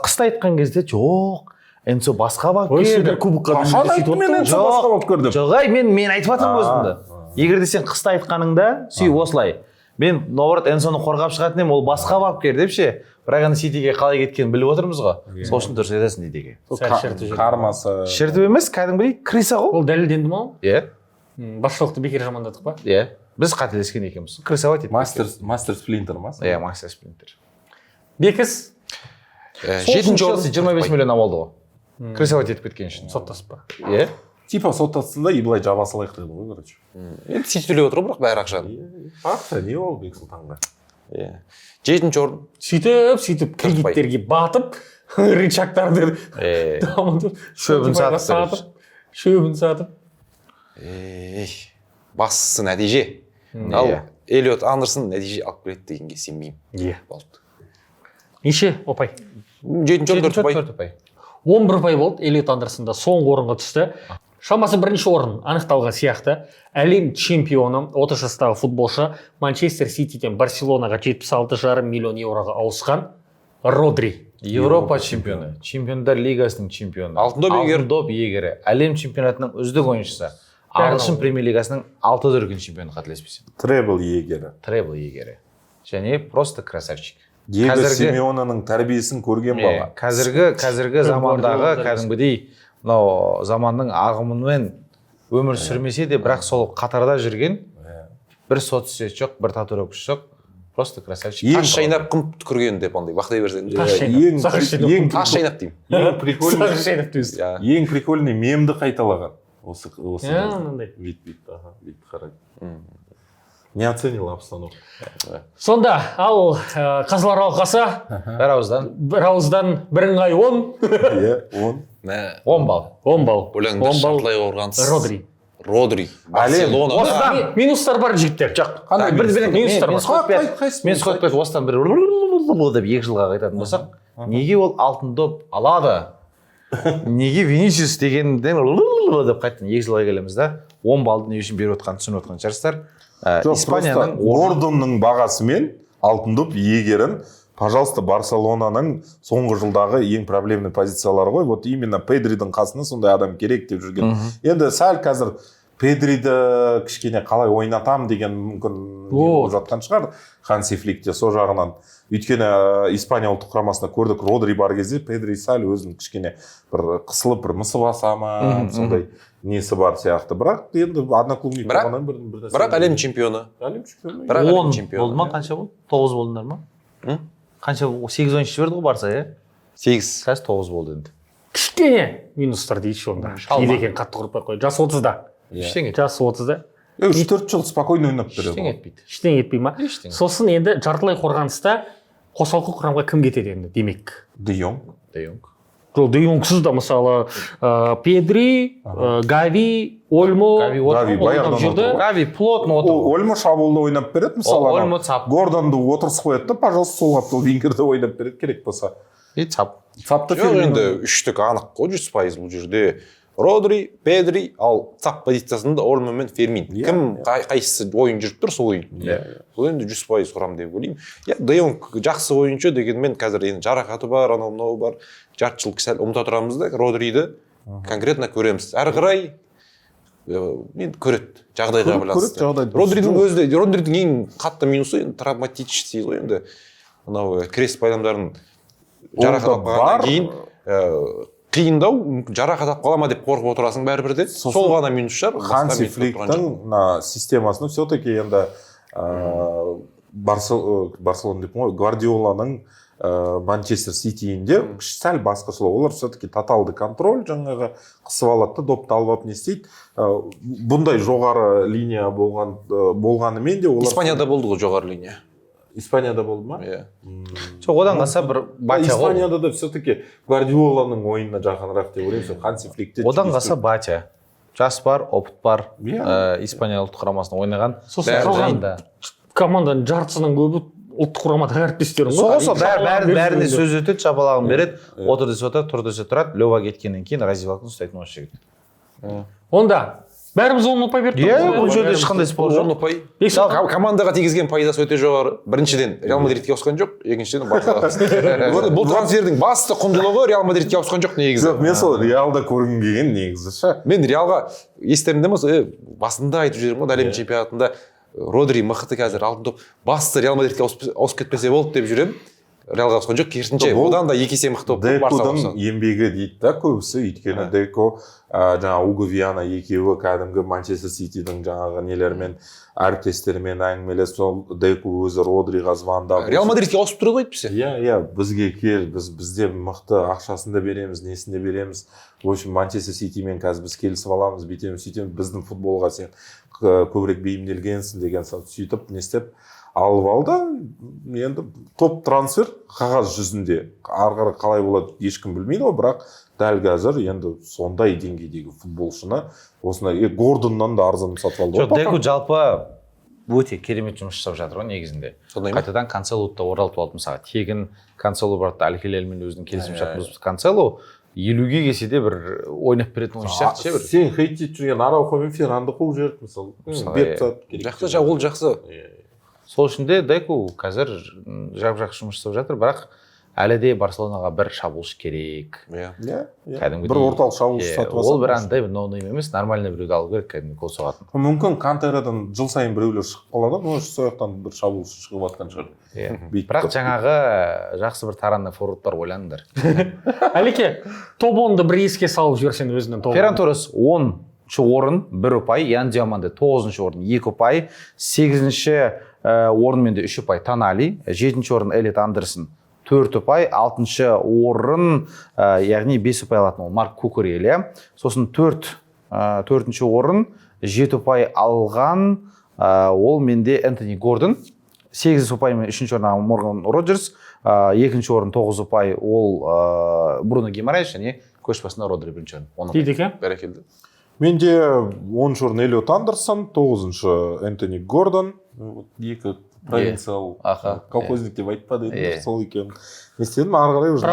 қыста айтқан кезде жоқ, Энсо басқа болып келді. Қашан айттым мен Энсо басқа болып көрдім? Жоқ, мен айтып жатырмын өзімді. Егер де сен қыста айтқаныңда, сүй осылай. Мен наоборот Энсоны қорғап шығатын едім, ол басқа бапкер деп ше. Бірақ енді Ситиге қалай кеткенін біліп отырмыз ғой. Сол үшін дұрыс айтасың Дидеге. Кармасы. Шертіп емес, кәдімгідей криса ғой. Ол дәлелденді ма? Иә. Басшылықты бекер жамандадық па? Иә. Біз қателескен екенбіз. Крисовать етіп. Мастер Сплинтер ма? Иә, Мастер Сплинтер. Бекіс. 7-ші орын 25 миллион алды ғой. Крисовать етіп кеткен үшін. Соттасып па? Иә. Типа соттасты да, и былай жаба салайық деді ғой, короче. Енді Сити төлеп отыр бірақ бәрі ақшаны. Факт, не ол Бексұлтанға. Иә. 7-ші орын. Сөйтіп кредиттерге батып, рычагтарды дамытып шөбін Spotify-ға сатып шөбін сатып. Бастысы нәтиже. Ал Эллиот Андерсон нәтиже алып келеді дегенге сенбеймін. Иә. Болды. Неше ұпай? 7-4 ұпай. 4 ұпай. 11 ұпай болды. Эллиот Андерсон да соңғы орынға түсті. Шамасы бірінші орын анықталған сияқты. Әлем чемпионы 30 жастағы футболшы Манчестер Ситиден Барселонаға 76,5 миллион еуроға ауысқан Родри. Европа чемпионы, чемпиондар лигасының чемпионы, Алтын доп иегері. алтын доп иегері, әлем чемпионатының үздік ойыншысы, ағылшын премьер лигасының 6 дүркін чемпионы қателеспесем. требл иегері. Требл иегері. Және просто красавчик. Диего Симеонаның тәрбиесін көрген бала. Қазіргі замандағы кәдімгідей мынау заманның ағымымен өмір сүрмесе де, бірақ сол қатарда жүрген бір соцсет жоқ, бір татуировка жоқ. Просто красавчик. Тас шайнап қым түкірген деп андай бақтай берсең. Тас шайнап деймін. Ең прикольный мемді қайталаған. Осы мынандай. Вид қарайды. Не оценил обстановку. Сонда, ал қазылар алқасы Бір ауыздан бірыңғай 10. Иә, 10 балл. 10 балл. Ойлаңдар шартылай қорғансыз. Родри. Барселона. Осыдан минустар бар жігіттер. Қандай бір минустар бар. Мен Скотт осыдан бір деп 2 жылға қайтатын болсақ, неге ол алтын доп алады? Неге Винисиус дегенден деп қайтын 2 жылға келеміз да, 10 балды не үшін беріп отқанын түсініп отқан шығарсыздар. Испанияның Гордонның бағасымен алтын доп иегерін, пожалуйста, Барселонаның соңғы жылдағы ең проблемный позициялары ғой. Вот именно Педридің қасына сондай адам керек деп жүрген. Енді сәл қазір Педриді кішкене қалай ойнатам деген мүмкін жатқан шығар. Ханси Фликте со жағынан. Өйткені Испания ұлттық құрамасында көрдік, Родри бар кезде Педри сәл өзін кішкене бір қысылып, бір мысы баса ма, сондай несі бар сияқты. Бірақ енді одноклубник болғаннан бір Бірақ әлем чемпионы. Әлем чемпионы. Бірақ әлем 10 чемпионы. болды ма? Қанша болды? 9 болдыңдар ма? Қанша 8 ойыншы жіберді ғой Барса, иә? 8. Қазір 9 болды енді. Кішкене минустар дейші онда. Кейде екен қатты құрып қой. Жас 30-да. Жас 30-да. 3-4 жыл спокойно ойнап береді. Ештеңе етпейді. Ештеңе етпей ма? Сосын енді жартылай қорғаныста қосалқы құрамға кім кетеді енді демек? Де Йонг. Жол Де Йонгсыз да мысалы Педри, Гави, Ольмо ойнап жүрді. Гави плотно отыр. Ольмо шабуылда ойнап береді мысалы. Ольмо цап. Гордонды отырыс қояды да, пожалуйста, сол қаптал вингерді ойнап береді керек болса. Цап. Цапты Жоқ, енді үштік анық қой 100% бұл жерде. Родри, Педри, ал цап позициясында Ольмо мен Фермин. Кім қайсысы ойын жүріп тұр, сол ойын. Бұл енді 100% құрам деп ойлаймын. Де Йонг жақсы ойыншы дегенмен қазір енді жарақаты бар, анау бар. Жарты жыл сәл ұмыта тұрамыз да, Родриді конкретно көреміз. Әрі қарай енді көреді, жағдайға байланысты. Родридің ең қатты минусы травматический ғой енді. Мынау крест байламдарын жарақат алғаннан кейін қиындау, жарақат алып қала ма деп қорқып отырасың бәрібір де. Сол ғана минус шығар. Ханси Фликтің системасының все-таки енді Барселона деп қой, Гвардиоланың Манчестер Ситиінде сәл басқашылау. Олар все-таки тоталды контроль, жаңағы қысып алады да, допты алып не істейді. Бұндай жоғары линия болғанымен де олар... Испанияда болды ғой жоғары линия. Испанияда болды ма? Иә. Жоқ, одан қалса бір Батя ғой. Испанияда да все-таки Гвардиоланың ойынына жақынырақ деп ойлаймын. Ханси Фликте. Одан қалса Батя. Жас бар, опыт бар. Испания ұлттық құрамасында ойнаған. Сосын қалған команданың жартысынан көбі ұлттық құрамадағы әріптестерің ғой. Сол бәріне сөз өтеді, шапалағын береді. Отыр десе отыр, тұр десе тұрады. Лева кеткеннен кейін Разивалкын ұстайтын осы жігіт. Онда бәріміз 10 ұпай бердік. Иә, бұл жерде ешқандай спор жоқ. 10 ұпай. Командаға тигізген пайдасы өте жоғары. Біріншіден Реал Мадридке ауысқан жоқ, екіншіден Барселонаға. Бұл трансфердің басты құндылығы Реал Мадридке ауысқан жоқ негізі. Жоқ, мен сол Реалда көргім келген негізі ше. Мен Реалға естерімде ма, басында айтып жүрмін ғой, әлем чемпионатында Родри мықты қазір алтын доп. Басты Реал Мадридке ауысып кетпесе болды деп жүремін. Реалға ауысқан жоқ, керісінше одан да 2 есе мықты болып Барсаға ауысқан. Деконың еңбегі дейді да көбісі, өйткені Деко жаңағы Уго Виана екеуі кәдімгі Манчестер Ситидің жаңағы нелермен әріптестерімен әңгімелесіп, сол Деко өзі Родриға звондап. Реал Мадридке ауысып тұрды ғой әйтпесе. Иә, бізге кел, бізде мықты ақшасын да береміз, несін де береміз. В общем, Манчестер Ситимен қазір біз келісіп аламыз, бүйтеміз, сөйтеміз, біздің футболға сен көбірек бейімделгенсің деген сөйтіп не істеп алып алды. Енді топ трансфер қағаз жүзінде. Ары қарай қалай болады ешкім білмейді ғой, бірақ дәл қазір енді сондай деңгейдегі футболшыны осындай Гордоннан да арзан сатып алды. Жоқ, Деку жалпы өте керемет жұмыс жасап жатыр ғой негізінде. Қайтадан Канцелоды да оралтып алды мысалға. Тегін Канцело барды Аль-Хилальмен өзінің келісім шартын бұзып. Канцело 50-ге келсе де бір ойнап беретін ойыншы сияқты ше бір. Сен хейтеп жүрген Араухо мен Ферранды қуып жіберді мысалы. Бет сатып керек. Жақсы, ол жақсы. Сол үшін де Деку қазір жап-жақсы жұмыс жасап жатыр, бірақ әлі де Барселонаға бір шабуылшы керек. Кәдімгідей. Бір орталық шабуылшы сатып алса. Ол бір андай ноунейм емес, нормальный біреуді алу керек, кәдімгі гол соғатын. Мүмкін Кантерадан жыл сайын біреулер шығып қалады, может сол жақтан бір шабуылшы шығып жатқан шығар. Бірақ жаңағы жақсы бір таранный форвардтар ойланыңдар. Әлеке, топ-10-ды бір еске салып жіберсең өзінің топ-10. Ферран Торрес 10-ші орын 1 ұпай, Ян Диаманде 9-ші орын 2 ұпай, 8-ші орынменде 3 ұпай Тонали, 7-ші орын Эллиот Андерсон 4 ұпай, 6-шы орын, яғни 5 ұпай алатын ол Марк Кукурелия. Сосын 4-ші орын 7 ұпай алған ол менде Энтони Гордон. 8 ұпаймен 3-ші орын Морган Роджерс, 2-ші орын 9 ұпай ол Бруно Гимарайш, және көш басында Родри 1-ші орын. Дейді екен? Бәрекелді. Менде 10-ші орын Эллиот Андерсон, 9-ші Энтони Гордон, екі провинциал колхозник деп айтпады енді, сол екен. Не істедім, ары қарай уже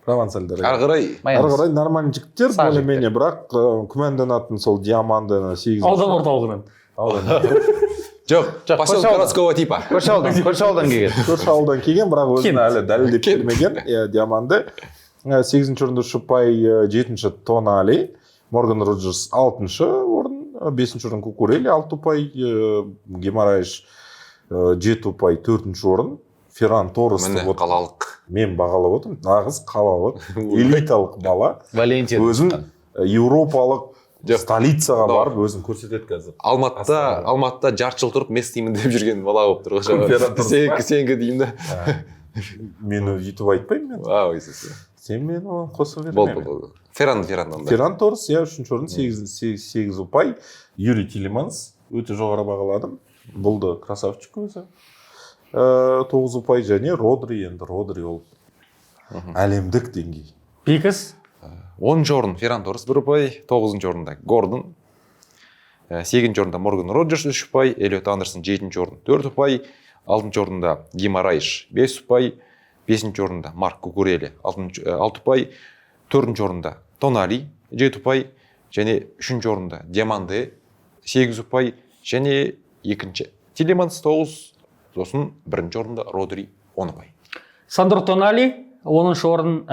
провансальдар. Ары қарай нормальный жігіттер, более-менее, бірақ күмәнданатын сол Диаманданы 8. Аудан орталығынан. Жоқ, поселок городского типа. Көрші ауылдан келген. Көрші ауылдан келген, бірақ өзін әлі дәлелдеп бермеген. Диаманды 8-ші орында 3 ұпай, 7-ші Тонали, Морган Роджерс 6-ші орын, 5-ші орын Кукурели 6 ұпай, Гимарайш 7 ұпай 4-ші орын, Ферран Торрес қалалық. Мен бағалап отырмын, нағыз қалалық, элиталық бала. Валентин. Өзін еуропалық столицаға барып өзін көрсетеді қазір. Алматыда жарты жыл тұрып местеймін деп жүрген бала болып тұр ғой. Сенгі деймін да. Мен өйтіп айтпаймын мен. Сен мен оған қосып бермеймін. Ферран Торрес 3-ші орын 8 ұпай, Юрий Тилеманс өте жоғары бағаладым. Бұл да красавчик өзі. 9 ұпай және Родри, енді Родри ол әлемдік деңгей. Бекіс? 10-ші орын Ферран Торрес 1 ұпай, 9-ші орында Гордон, 8-ші орында Морган Роджерс 3 ұпай, Эллиот Андерсон 7-ші орын 4 ұпай, 6-ші орында Гимарайш 5 ұпай, 5-ші орында Марк Кукурели 6 ұпай, 4-ші орында Тонали 7 ұпай, және 3-ші орында Диаманде 8 ұпай, және 2-ші Тилеманс 9, сосын 1-ші орында Родри 10 ұпай. Сандро Тонали 10-ші орын,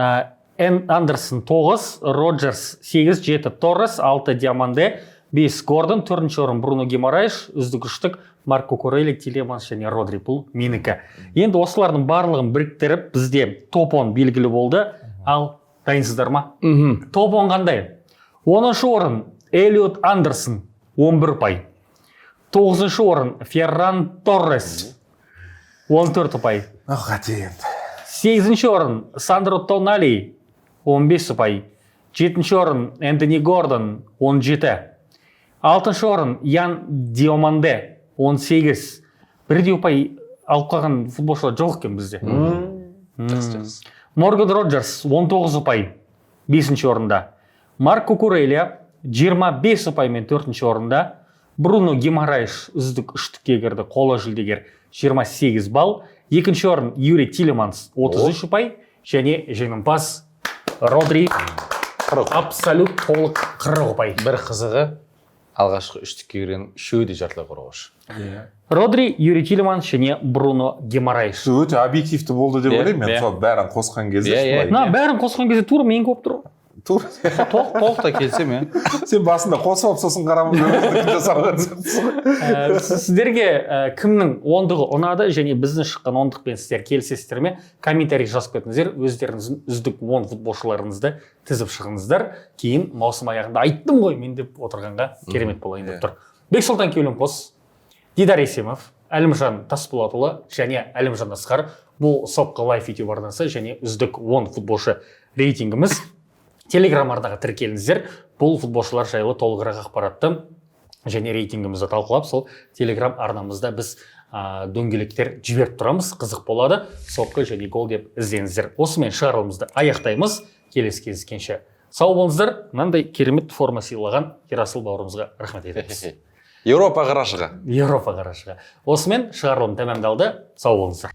Андерсон 9, Роджерс 8, 7 Торрес, 6 Диаманде, 5 Гордон, 4-ші орын Бруно Гимарайш, үздік үштік Марк Кукурели, Тилеманс және Родри, бұл менікі. Енді осылардың барлығын біріктіріп бізде топ-10 белгілі болды, ал дайынсыздар ма? Топ-10 қандай? 10-ші орын Эллиот Андерсон 11 ұпай, 9-ші орын Ферран Торрес 14 ұпай, 8-ші орын Сандро Тонали 15 ұпай, 7-ші орын Энтони Гордон 17, 6-ші орын Ян Диаманде 18, бірде ұпай алып қалған футболшылар жоқ екен бізде. Морган Роджерс 19 ұпай 5-ші орында, Марк Кукурелия 25 ұпаймен 4-ші орында, Бруно Гимарайш үздік үштікке кірді, қола жүлдегер 28 балл, 2-ші орын Юрий Тилеманс 33 ұпай, және жеңімпаз Родри абсолют толық 40 ұпай. Бір қызығы алғашқы үштікке кірген үшеуі де жартылай қорғаушы. Родри, Юрий Тилеманс және Бруно Гимарайш. Өте объективті болды деп ойлаймын, мен сол бәрін қосқан кезде. Бәрін қосқан кезде тура мен көп тұр. Толықта келсем, Сен басында қосып, сосын қарамын Сіздерге кімнің ондығы ұнады және біздің шыққан ондықпен сіздер келісесіздер ме? Комментарий жазып кетіңіздер, өздеріңіздің үздік 10 футболшыларыңызды тізіп шығыңыздар. Кейін маусым аяғында айттым ғой мен деп отырғанға керемет болайын деп тұр. Бексұлтан Кеуленқос, Дидар Есемов, Әлімжан Тасболатұлы және Әлімжан Асқар. Бұл Сопқа лайф YouTube арнасы және үздік 10 футболшы рейтингіміз. Телеграм арнаға тіркеліңіздер. Бұл футболшылар жайлы толығырақ ақпаратты және рейтингімізді талқылап, сол Телеграм арнамызда біз дөңгелектер жіберіп тұрамыз, қызық болады. Соққы және гол деп іздеңіздер. Осымен шығарылымызды аяқтаймыз. Келесі кездескенше сау болыңыздар. Мынандай керемет форма сыйлаған Ерасыл бауырымызға рахмет етеміз. Еуропа қарашығы. Еуропа қарашығы. Осымен шығарылым тәмамдалды. Сау болыңыздар.